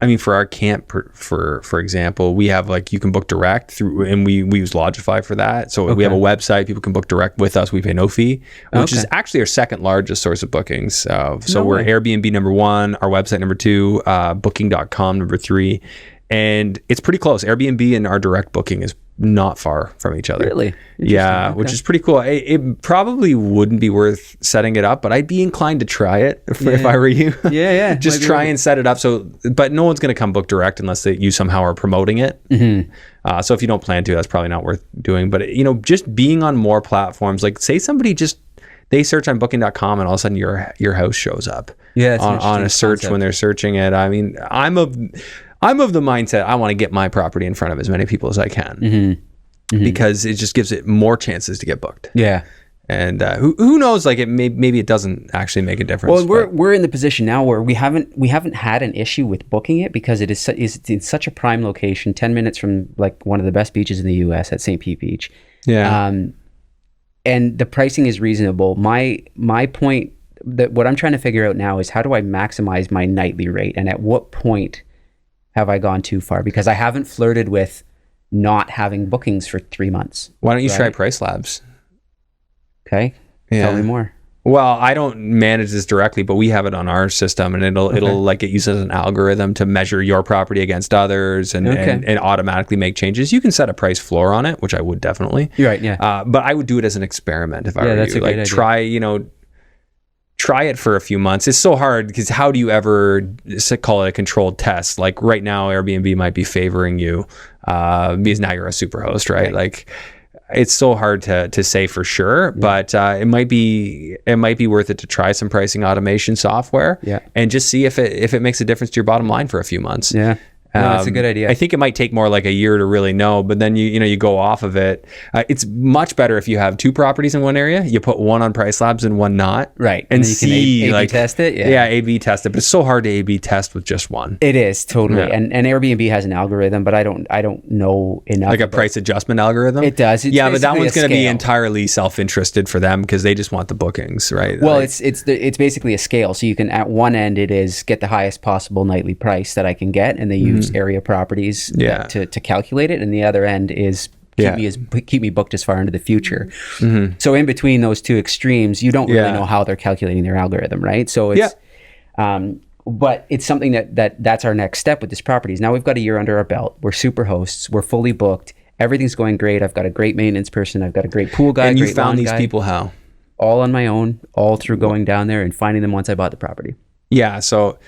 I mean, for our camp, for example, we have like, you can book direct through, and we use Lodgify for that. So we have a website, people can book direct with us. We pay no fee, which is actually our second largest source of bookings. So we're Airbnb number 1, our website number 2, booking.com number 3. And it's pretty close. Airbnb and our direct booking is not far from each other. Really? Yeah, which is pretty cool. It probably wouldn't be worth setting it up, but I'd be inclined to try it if I were you. Yeah. Just try and set it up. So, but no one's going to come book direct unless you somehow are promoting it. Mm-hmm. So if you don't plan to, that's probably not worth doing. But just being on more platforms, like say somebody they search on booking.com and all of a sudden your house shows up on a search concept when they're searching it. I mean, I'm of the mindset I want to get my property in front of as many people as I can, because it just gives it more chances to get booked. Yeah. And who knows? Like maybe it doesn't actually make a difference. Well, we're in the position now where we haven't had an issue with booking it because it's in such a prime location, 10 minutes from like one of the best beaches in the U.S. at St. Pete Beach. Yeah. And the pricing is reasonable. My point that what I'm trying to figure out now is how do I maximize my nightly rate, and at what point have I gone too far? Because I haven't flirted with not having bookings for 3 months. Why don't you try Price Labs? Okay. Tell me more. Well, I don't manage this directly, but we have it on our system, and it'll like it uses an algorithm to measure your property against others and automatically make changes. You can set a price floor on it, which I would definitely. You're right. Yeah. But I would do it as an experiment if I were you. That's a great idea. Try it for a few months. It's so hard because how do you ever call it a controlled test? Like right now, Airbnb might be favoring you because now you're a Superhost, right? Like it's so hard to say for sure, but it might be worth it to try some pricing automation software and just see if it makes a difference to your bottom line for a few months. Yeah. No, that's a good idea. I think it might take more like a year to really know, but then you go off of it. It's much better if you have 2 properties in one area. You put one on Price Labs and one not, right? And then you see can A/B test it. Yeah, A/B test it. But it's so hard to A/B test with just one. It is totally. Yeah. And Airbnb has an algorithm, but I don't know enough. Like a price adjustment algorithm. It does. It's but that one's going to be entirely self-interested for them because they just want the bookings, right? Well, it's basically a scale. So you can at one end it is get the highest possible nightly price that I can get, and they use area properties to calculate it, and the other end is keep me booked as far into the future. So in between those two extremes, you don't really know how they're calculating their algorithm, right? So it's but it's something that's our next step with this properties. Now we've got a year under our belt. We're Superhosts. We're fully booked. Everything's going great. I've got a great maintenance person. I've got a great pool guy. And you found these people how? All on my own, all through going down there and finding them once I bought the property. Yeah, so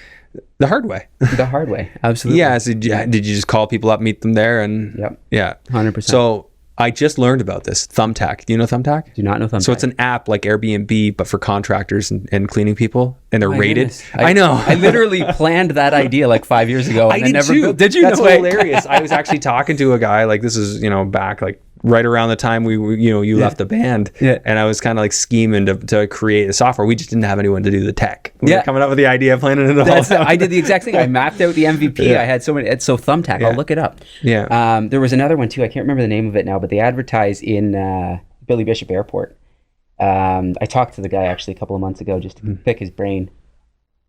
the hard way. The hard way, absolutely. Yeah, so did you just call people up, meet them there, and yeah, 100%. So I just learned about this Thumbtack. Do you know Thumbtack? Do not know Thumbtack. So it's an app like Airbnb, but for contractors and cleaning people, and they're rated. I know. I literally planned that idea like 5 years ago. And I did never too. Did you? That's hilarious. I was actually talking to a guy, like this is back like right around the time you left the band, and I was kind of like scheming to create a software. We just didn't have anyone to do the tech. We were coming up with the idea, planning it all. I did the exact thing. I mapped out the MVP. I had so many. So Thumbtack. I'll look it up. Yeah. There was another one too. I can't remember the name of it now, but they advertise in Billy Bishop Airport. I talked to the guy actually a couple of months ago just to pick his brain.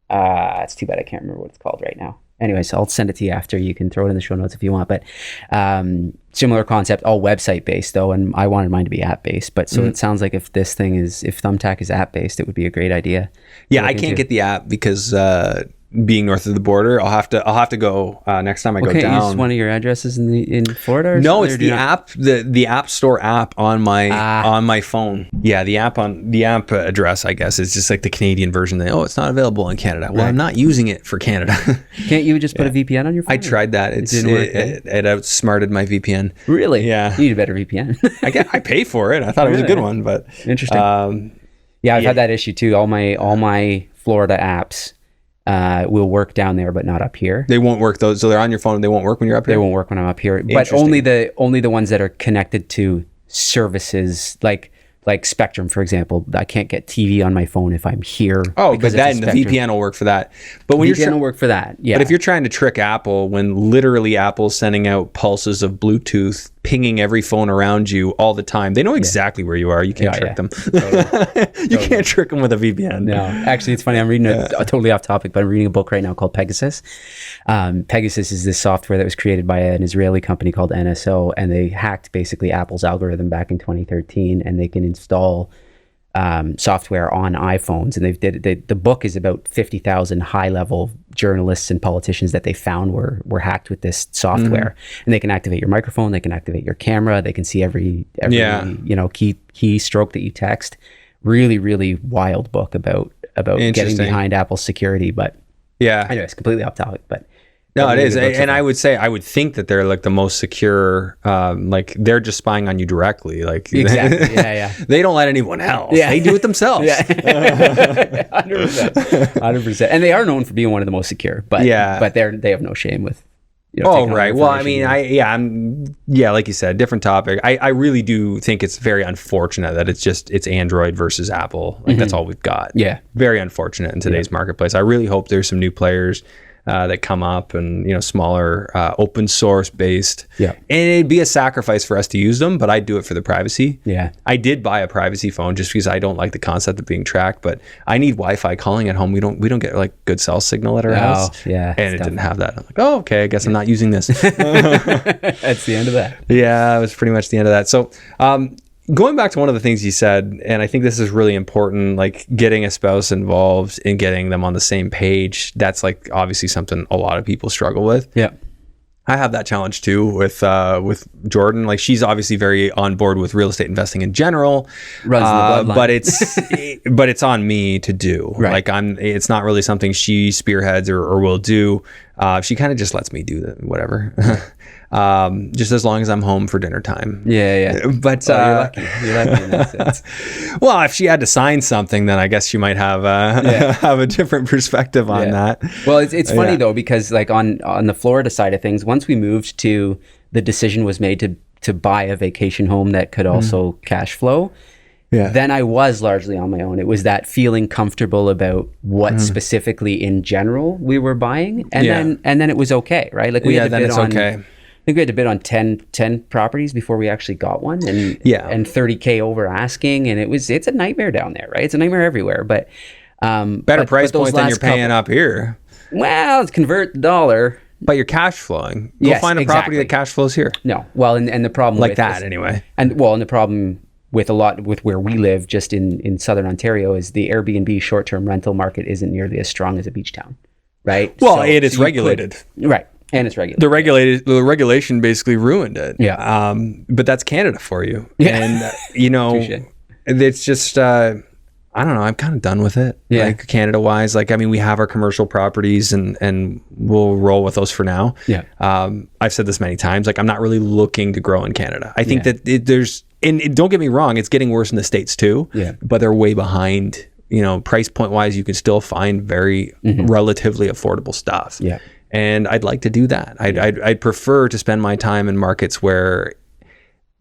It's too bad I can't remember what it's called right now. anyways, I'll send it to you after. You can throw it in the show notes if you want. But similar concept, all website based though, and I wanted mine to be app based. But so it sounds like if Thumbtack is app based, it would be a great idea. Yeah, I can't get the app because being north of the border, I'll have to go next time I go down. Use one of your addresses in Florida? Or no, it's the app, the App Store app on my phone. Yeah, the app address, I guess, is just like the Canadian version. It's not available in Canada. Well, I'm not using it for Canada. Can't you just put a VPN on your phone? I tried that. It didn't work. It outsmarted my VPN. Really? Yeah. You need a better VPN. I pay for it. I thought it was a good one, but interesting. I've had that issue too. All my Florida apps will work down there, but not up here. They won't work though. So they're on your phone and they won't work when you're up here? They won't work when I'm up here. But only the ones that are connected to services like Spectrum, for example. I can't get TV on my phone if I'm here. Oh, but then the VPN will work for that. But when VPN will work for that. Yeah. But if you're trying to trick Apple, when literally Apple's sending out pulses of Bluetooth, pinging every phone around you all the time, they know exactly where you are. You can't trick them. Totally. You can't trick them with a VPN. No, actually, it's funny. I'm reading a totally off topic, but I'm reading a book right now called Pegasus. Pegasus is this software that was created by an Israeli company called NSO, and they hacked basically Apple's algorithm back in 2013, and they can install software on iPhones. And the book is about 50,000 high-level journalists and politicians that they found were hacked with this software. And they can activate your microphone, they can activate your camera, they can see every key stroke that you text. Really, really wild book about getting behind Apple's security. But anyways, completely off topic, but no, it is. And I would think that they're like the most secure, like they're just spying on you directly. Like exactly. Yeah. They don't let anyone else. Yeah. They do it themselves. 100%. And they are known for being one of the most secure, but they have no shame with, right. Well, I mean, like you said, different topic. I really do think it's very unfortunate that it's Android versus Apple. Like that's all we've got. Yeah. Very unfortunate in today's marketplace. I really hope there's some new players that come up and, smaller, open source based. Yeah. And it'd be a sacrifice for us to use them, but I'd do it for the privacy. Yeah. I did buy a privacy phone just because I don't like the concept of being tracked, but I need Wi-Fi calling at home. We don't get like good cell signal at our house. Yeah. And it didn't have that. I'm like, okay, I guess I'm not using this. That's the end of that. Yeah, it was pretty much the end of that. So, going back to one of the things you said, and I think this is really important, like getting a spouse involved and getting them on the same page. That's like obviously something a lot of people struggle with. Yeah. I have that challenge too with Jordan. Like she's obviously very on board with real estate investing in general. Runs the bloodline. but it's on me to do. Right. Like it's not really something she spearheads or will do. She kind of just lets me do whatever. Just as long as I'm home for dinner time. Yeah. But you're lucky. You're lucky in that sense. Well, if she had to sign something, then I guess she might have have a different perspective on that. Well, it's funny though, because like on the Florida side of things, once we moved to, the decision was made to buy a vacation home that could also cash flow. Yeah. Then I was largely on my own. It was that feeling comfortable about what specifically in general we were buying, and then it was okay, right? Like we had to bid on. Okay. I think we had to bid on 10 properties before we actually got one, and $30K over asking, and it's a nightmare down there, right? It's a nightmare everywhere, but better price point than you're paying up here. Well, it's convert the dollar. But you're cash flowing. Go find a property that cash flows here. No, well, and the problem like that anyway, and the problem with where we live, just in Southern Ontario, is the Airbnb short-term rental market isn't nearly as strong as a beach town, right? Well, it is regulated, right? And it's regulated. The regulation basically ruined it. Yeah. But that's Canada for you. Yeah. And it's just I don't know. I'm kind of done with it. Yeah. Like Canada wise, like, I mean, we have our commercial properties and we'll roll with those for now. Yeah. I've said this many times, like I'm not really looking to grow in Canada. I think that don't get me wrong, it's getting worse in the States too. Yeah. But they're way behind, price point wise, you can still find very relatively affordable stuff. Yeah. And I'd like to do that. I'd prefer to spend my time in markets where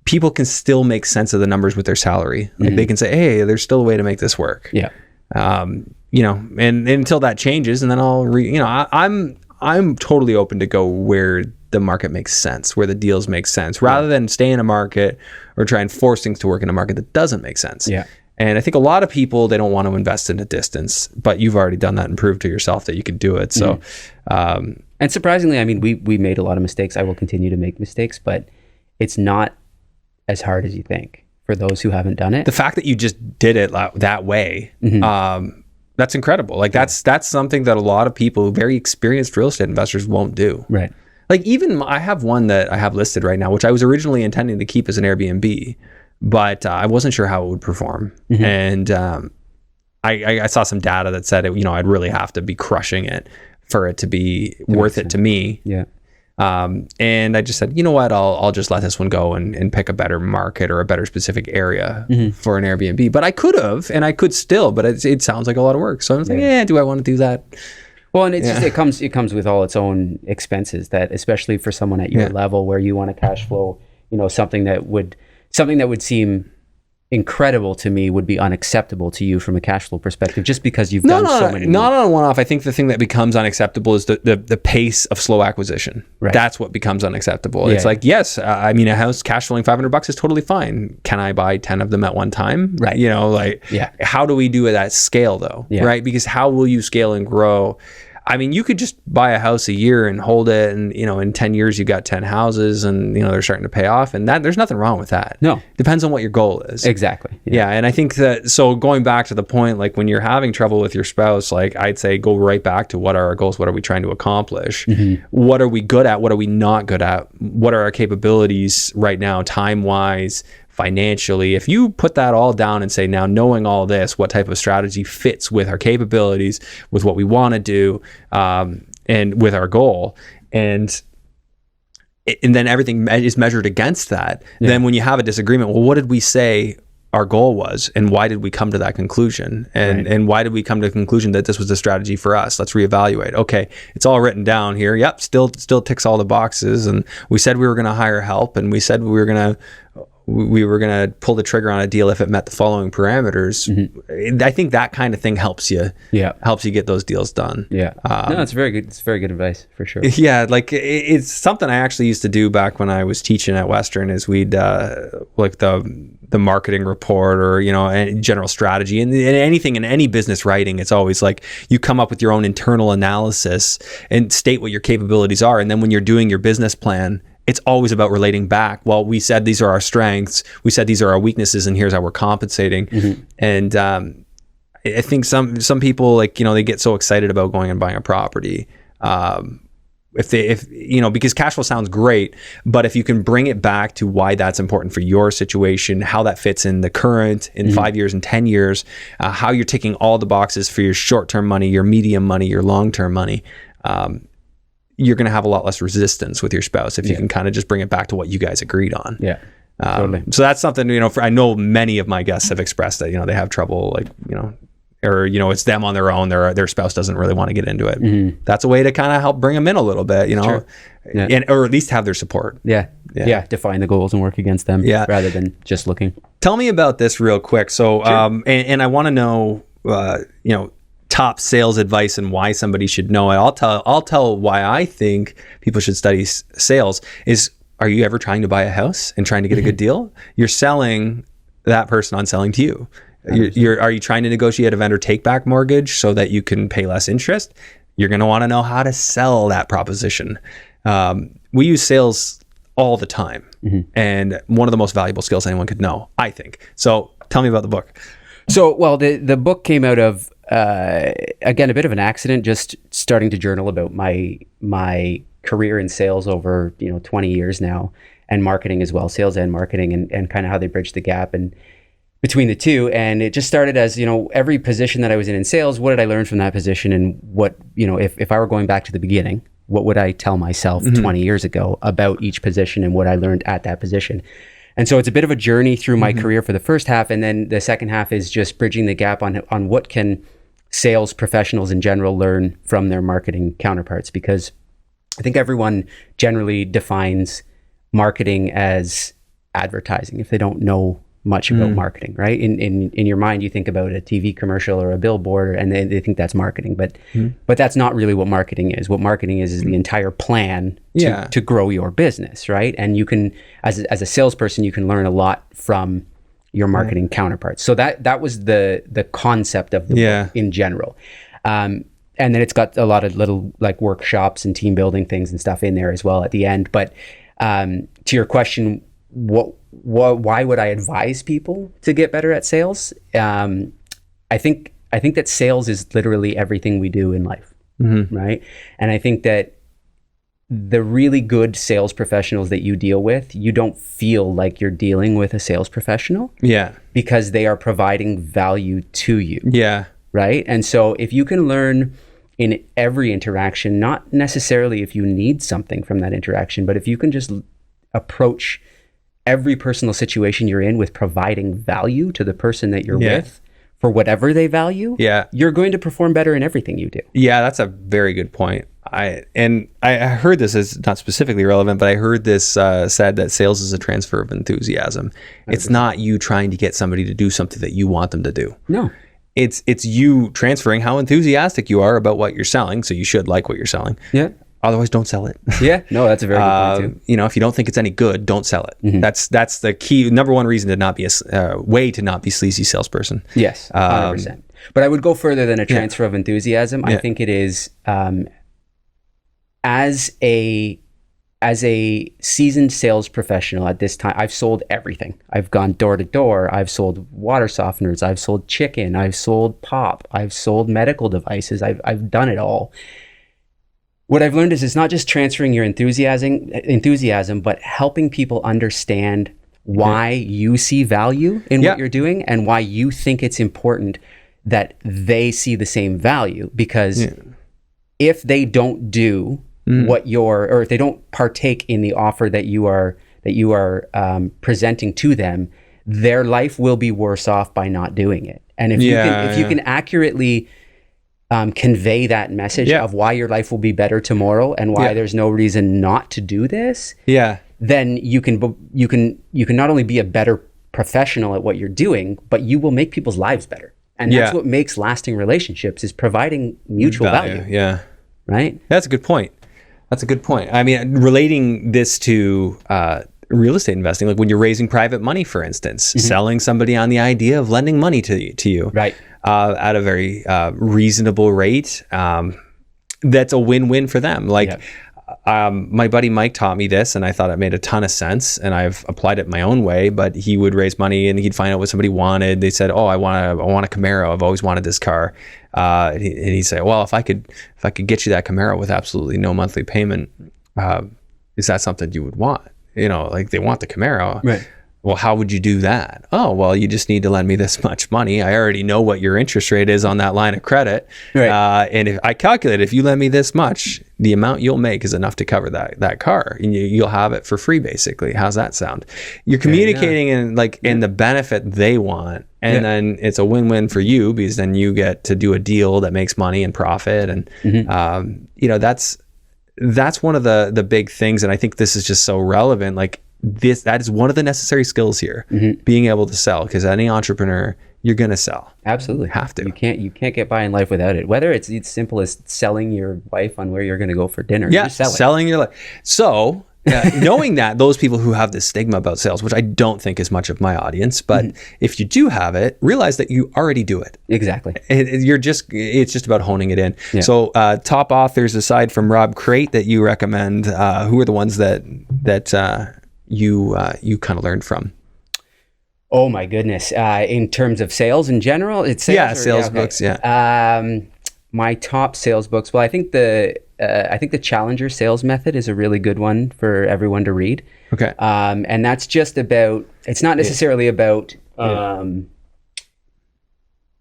people can still make sense of the numbers with their salary. Like they can say, hey, there's still a way to make this work. Yeah. And until that changes, and then I'm totally open to go where the market makes sense, where the deals make sense, rather than stay in a market or try and force things to work in a market that doesn't make sense. Yeah. And I think a lot of people, they don't want to invest in a distance, but you've already done that and proved to yourself that you can do it. So, And surprisingly, I mean, we made a lot of mistakes. I will continue to make mistakes, but it's not as hard as you think for those who haven't done it. The fact that you just did it that way, that's incredible. Like that's something that a lot of people, very experienced real estate investors, won't do. Right. Like even I have one that I have listed right now, which I was originally intending to keep as an Airbnb, but I wasn't sure how it would perform. And I saw some data that said, I'd really have to be crushing it for it to be worth it to me. Yeah. And I just said, you know what, I'll just let this one go and pick a better market or a better specific area for an Airbnb. But I could have, and I could still, but it sounds like a lot of work. So I was like, do I want to do that? Well, and it's just, it comes with all its own expenses, that especially for someone at your level where you want to cash flow, something that would seem incredible to me would be unacceptable to you from a cash flow perspective, just because you've done so many. Not on a one-off. I think the thing that becomes unacceptable is the pace of slow acquisition. Right. That's what becomes unacceptable. It's like, yes, I mean, a house cash flowing $500 is totally fine. Can I buy 10 of them at one time? Right. How do we do it at scale though? Yeah. Right. Because how will you scale and grow? I mean, you could just buy a house a year and hold it, and in 10 years you got 10 houses, and they're starting to pay off, and that there's nothing wrong with that. No, depends on what your goal is. Exactly. Yeah, and I think that, so going back to the point, like when you're having trouble with your spouse, like I'd say go right back to what are our goals, what are we trying to accomplish, what are we good at, what are we not good at, what are our capabilities right now, time wise, financially. If you put that all down and say, now knowing all this, what type of strategy fits with our capabilities, with what we want to do, and with our goal, and then everything is measured against that. Then when you have a disagreement, well, what did we say our goal was, and why did we come to that conclusion, and why did we come to the conclusion that this was the strategy for us? Let's reevaluate. Okay, it's all written down here. Yep, still ticks all the boxes, and we said we were going to hire help, and we said we were going to pull the trigger on a deal if it met the following parameters. I think that kind of thing helps you get those deals done. No, it's very good. It's very good advice for sure. Yeah, like it's something I actually used to do back when I was teaching at Western. Is we'd like the marketing report, or general strategy, and anything in any business writing, it's always like you come up with your own internal analysis and state what your capabilities are, and then when you're doing your business plan, it's always about relating back. Well, we said these are our strengths, we said these are our weaknesses, and here's how we're compensating. And I think some people, like, they get so excited about going and buying a property. Because cash flow sounds great, but if you can bring it back to why that's important for your situation, how that fits in the current, in 5 years and 10 years, how you're ticking all the boxes for your short-term money, your medium money, your long-term money, you're going to have a lot less resistance with your spouse if you can kind of just bring it back to what you guys agreed on. Totally. So that's something, I know many of my guests have expressed that, they have trouble, like, or, it's them on their own, their spouse doesn't really want to get into it. That's a way to kind of help bring them in a little bit, and, or at least have their support. Define the goals and work against them rather than just looking. Tell me about this real quick. So, and I want to know, top sales advice and why somebody should know it. I'll tell why I think people should study sales is, are you ever trying to buy a house and trying to get a good deal? You're selling that person on selling to you. Are you trying to negotiate a vendor take back mortgage so that you can pay less interest? You're going to want to know how to sell that proposition. We use sales all the time, and one of the most valuable skills anyone could know, I think. So tell me about the book. So, well, the book came out of, again, a bit of an accident, just starting to journal about my career in sales over 20 years now, and marketing as well, sales and marketing, and kind of how they bridge the gap and between the two. And it just started as, every position that I was in sales, what did I learn from that position, and what, if I were going back to the beginning, what would I tell myself 20 years ago about each position and what I learned at that position. And so it's a bit of a journey through my career for the first half, and then the second half is just bridging the gap on what can sales professionals in general learn from their marketing counterparts, because I think everyone generally defines marketing as advertising if they don't know much about marketing, right? In your mind, you think about a TV commercial or a billboard, and they think that's marketing, but that's not really what marketing is. What marketing is the entire plan to grow your business, right? And you can, as a salesperson, you can learn a lot from your marketing counterparts. So that was the concept of the book in general. And and then it's got a lot of little like workshops and team building things and stuff in there as well at the end. But to your question, why would I advise people to get better at sales? I think that sales is literally everything we do in life, right? And I think that the really good sales professionals that you deal with, you don't feel like you're dealing with a sales professional. Yeah. Because they are providing value to you. Yeah. Right? And so if you can learn in every interaction, not necessarily if you need something from that interaction, but if you can just approach every personal situation you're in with providing value to the person that you're with for whatever they value, you're going to perform better in everything you do. Yeah, that's a very good point. I heard this as not specifically relevant, but I heard this said that sales is a transfer of enthusiasm. 100%. It's not you trying to get somebody to do something that you want them to do. No. It's you transferring how enthusiastic you are about what you're selling. So you should like what you're selling. Yeah. Otherwise, don't sell it. Yeah. No, that's a very good point too. You know, if you don't think it's any good, don't sell it. Mm-hmm. That's the key. Number one reason to not be a way to not be sleazy salesperson. Yes, 100%. But I would go further than a transfer of enthusiasm. I think it is as a seasoned sales professional at this time, I've sold everything. I've gone door to door. I've sold water softeners. I've sold chicken. I've sold pop. I've sold medical devices. I've done it all. What I've learned is it's not just transferring your enthusiasm, but helping people understand why you see value in what you're doing and why you think it's important that they see the same value. Because if they don't do or if they don't partake in the offer that you are presenting to them, their life will be worse off by not doing it. And if you can accurately convey that message of why your life will be better tomorrow and why there's no reason not to do this, then you can not only be a better professional at what you're doing, but you will make people's lives better. And that's what makes lasting relationships, is providing mutual value. Yeah. Right? That's a good point. I mean, relating this to real estate investing, like when you're raising private money, for instance, selling somebody on the idea of lending money to you. Right. At a very reasonable rate, that's a win-win for them. Like my buddy Mike taught me this, and I thought it made a ton of sense, and I've applied it my own way. But he would raise money, and he'd find out what somebody wanted. They said, "Oh, I want a Camaro. I've always wanted this car." And he'd say, "Well, if I could get you that Camaro with absolutely no monthly payment, is that something you would want?" You know, like they want the Camaro. Right. Well, how would you do that? Oh, well, you just need to lend me this much money. I already know what your interest rate is on that line of credit. Right. And if I calculate, if you lend me this much, the amount you'll make is enough to cover that car. And you'll have it for free, basically. How's that sound? You're communicating in the benefit they want. And then it's a win-win for you, because then you get to do a deal that makes money and profit. And, that's one of the big things. And I think this is just so relevant. Like, that is one of the necessary skills here, being able to sell, because any entrepreneur, you're going to sell. Absolutely. You have to. You can't get by in life without it. Whether it's simple as selling your wife on where you're going to go for dinner. Yeah, selling your life. So knowing that those people who have this stigma about sales, which I don't think is much of my audience, but if you do have it, realize that you already do it. Exactly. It's just about honing it in. Yeah. So top authors aside from Rob Crate that you recommend, who are the ones that you kind of learned from? Oh my goodness. In terms of sales in general, it's sales. Yeah, sales books. Yeah. My top sales books. Well, I think the Challenger Sales Method is a really good one for everyone to read. Okay. And that's just about. It's not necessarily about.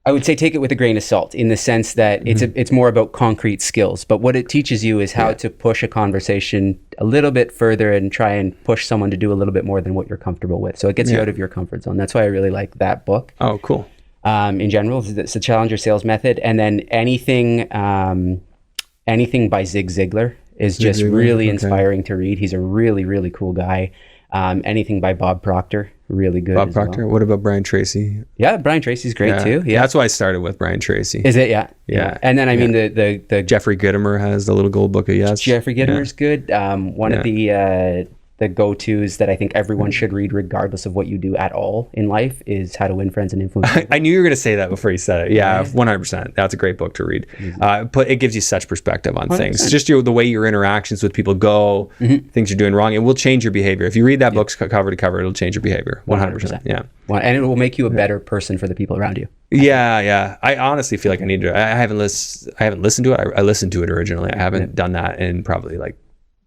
I would say take it with a grain of salt, in the sense that it's more about concrete skills. But what it teaches you is how to push a conversation a little bit further and try and push someone to do a little bit more than what you're comfortable with. So it gets you out of your comfort zone. That's why I really like that book. Oh, cool. In general, it's the Challenger Sales Method. And then anything by Zig Ziglar is just really inspiring to read. He's a really, really cool guy. Anything by Bob Proctor, really good. Bob Proctor. Well. What about Brian Tracy? Yeah, Brian Tracy's great too. Yeah, that's why I started with Brian Tracy. Is it? Yeah. And then I mean the Jeffrey Gitomer has the Little Gold Book of Yes. Jeffrey Gitomer's good. One of the the go-tos that I think everyone should read regardless of what you do at all in life is How to Win Friends and Influence People. I knew you were going to say that before you said it. Yeah, 100%. That's a great book to read. But it gives you such perspective on 100%. Things. Just the way your interactions with people go, things you're doing wrong, it will change your behavior. If you read that book cover to cover, it'll change your behavior. 100%. Yeah. And it will make you a better person for the people around you. Yeah. I honestly feel like I need to. I haven't listened to it. I listened to it originally. I haven't done that in probably like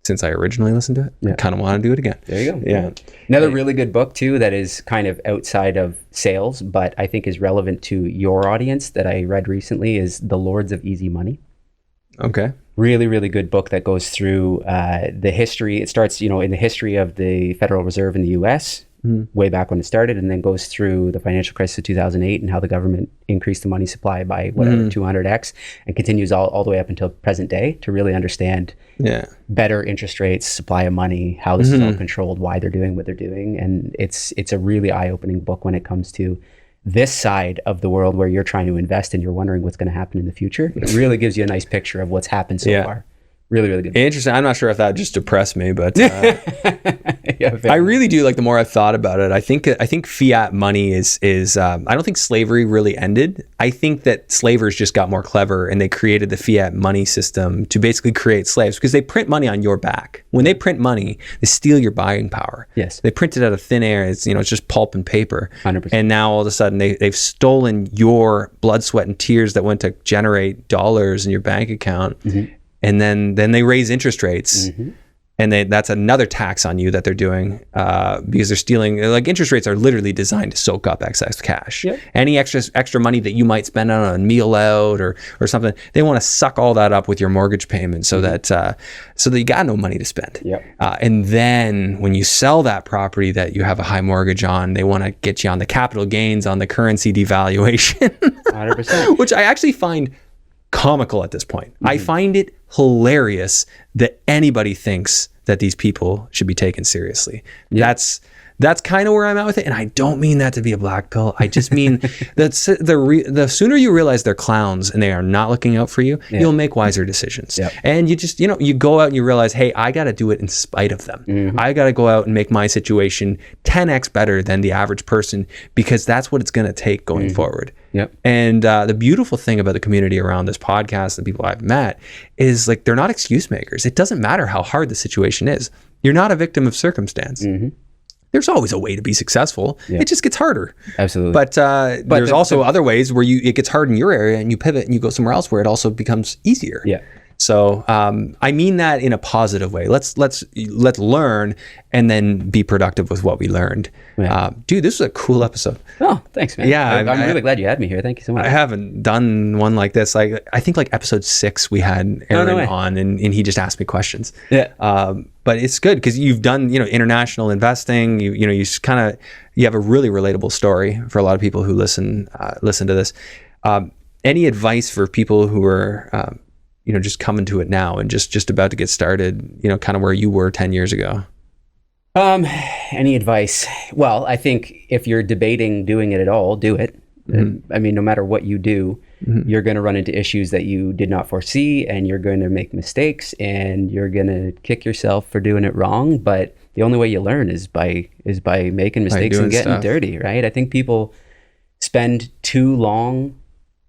since I originally listened to it. I kind of want to do it again. There you go. Yeah. Another really good book too that is kind of outside of sales, but I think is relevant to your audience that I read recently is The Lords of Easy Money. Okay. Really, really good book that goes through the history. It starts, in the history of the Federal Reserve in the U.S., way back when it started, and then goes through the financial crisis of 2008 and how the government increased the money supply by 200x, and continues all the way up until present day to really understand better interest rates, supply of money, how this is all controlled, why they're doing what they're doing. And it's a really eye-opening book when it comes to this side of the world where you're trying to invest and you're wondering what's going to happen in the future. It really gives you a nice picture of what's happened so far. Really, really good. Interesting. I'm not sure if that just depressed me, but I really do. Like the more I've thought about it, I think fiat money is I don't think slavery really ended. I think that slavers just got more clever and they created the fiat money system to basically create slaves because they print money on your back. When they print money, they steal your buying power. Yes. They print it out of thin air. It's it's just pulp and paper. 100%. And now all of a sudden they've stolen your blood, sweat, and tears that went to generate dollars in your bank account. And then they raise interest rates, and that's another tax on you that they're doing because they're stealing. Like interest rates are literally designed to soak up excess cash. Yep. Any extra money that you might spend on a meal out or something, they want to suck all that up with your mortgage payment so that you got no money to spend. Yep. And then when you sell that property that you have a high mortgage on, they want to get you on the capital gains on the currency devaluation, 100%, which I actually find comical at this point. I find it hilarious that anybody thinks that these people should be taken seriously. That's kind of where I'm at with it. And I don't mean that to be a black pill. I just mean that the sooner you realize they're clowns and they are not looking out for you, you'll make wiser decisions. Yep. And you just, you go out and you realize, hey, I got to do it in spite of them. I got to go out and make my situation 10x better than the average person because that's what it's going to take going forward. Yep. And the beautiful thing about the community around this podcast, the people I've met, is like they're not excuse makers. It doesn't matter how hard the situation is. You're not a victim of circumstance. There's always a way to be successul. It just gets harder. Absolutely. But there's also other ways where it gets hard in your area and you pivot and you go somewhere else where it also becomes easier. Yeah. So I mean that in a positive way. Let's learn and then be productive with what we learned. Yeah. Dude, this was a cool episode. Oh, thanks, man. Yeah, I'm really glad you had me here. Thank you so much. I haven't done one like this. I think like episode 6 we had Aaron on and he just asked me questions. Yeah. But it's good because you've done international investing. You have a really relatable story for a lot of people who listen to this. Any advice for people who are just coming to it now and just about to get started, kind of where you were 10 years ago? Any advice? Well, I think if you're debating doing it at all, do it. I mean, no matter what you do, you're going to run into issues that you did not foresee, and you're going to make mistakes, and you're going to kick yourself for doing it wrong. But the only way you learn is by making mistakes and getting dirty, right? I think people spend too long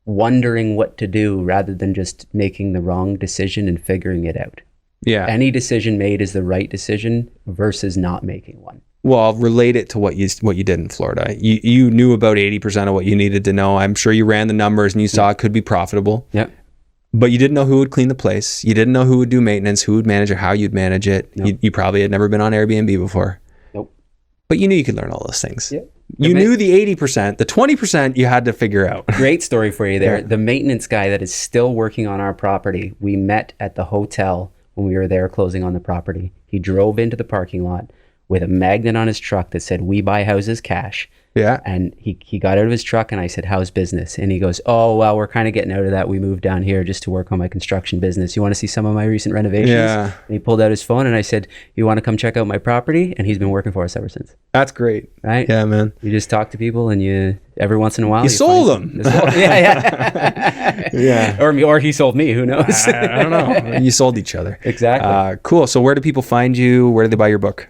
wondering what to do rather than just making the wrong decision and figuring it out. Yeah. Any decision made is the right decision versus not making one. Well, I'll relate it to what you did in Florida. You knew about 80% of what you needed to know. I'm sure you ran the numbers and you saw it could be profitable. Yep. But you didn't know who would clean the place. You didn't know who would do maintenance, who would manage it, how you'd manage it. Nope. You probably had never been on Airbnb before. Nope. But you knew you could learn all those things. Yep. You knew the 80%, the 20% you had to figure out. Great story for you there. Yeah. The maintenance guy that is still working on our property, we met at the hotel when we were there closing on the property. He drove into the parking lot with a magnet on his truck that said, "We buy houses cash." Yeah. And he got out of his truck and I said, "How's business?" And he goes, "Oh, well, we're kind of getting out of that. We moved down here just to work on my construction business. You want to see some of my recent renovations?" Yeah. And he pulled out his phone and I said, "You want to come check out my property?" And he's been working for us ever since. That's great. Right? Yeah, man. You just talk to people and every once in a while, you sold them. Yeah. Yeah. Or he sold me. Who knows? I don't know. You sold each other. Exactly. Cool. So where do people find you? Where do they buy your book?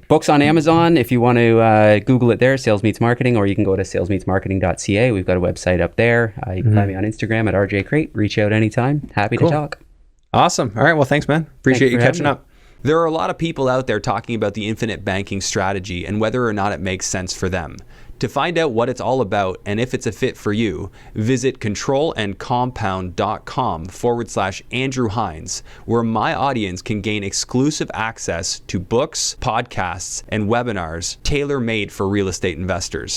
Books on Amazon, if you want to Google it there, Sales Meets Marketing, or you can go to salesmeetsmarketing.ca. We've got a website up there. You can find me on Instagram at RJCrate. Reach out anytime. Happy to talk. Awesome. All right. Well, thanks, man. Appreciate you catching up. Me. There are a lot of people out there talking about the infinite banking strategy and whether or not it makes sense for them. To find out what it's all about and if it's a fit for you, visit controlandcompound.com/Andrew Hines, where my audience can gain exclusive access to books, podcasts, and webinars tailor-made for real estate investors.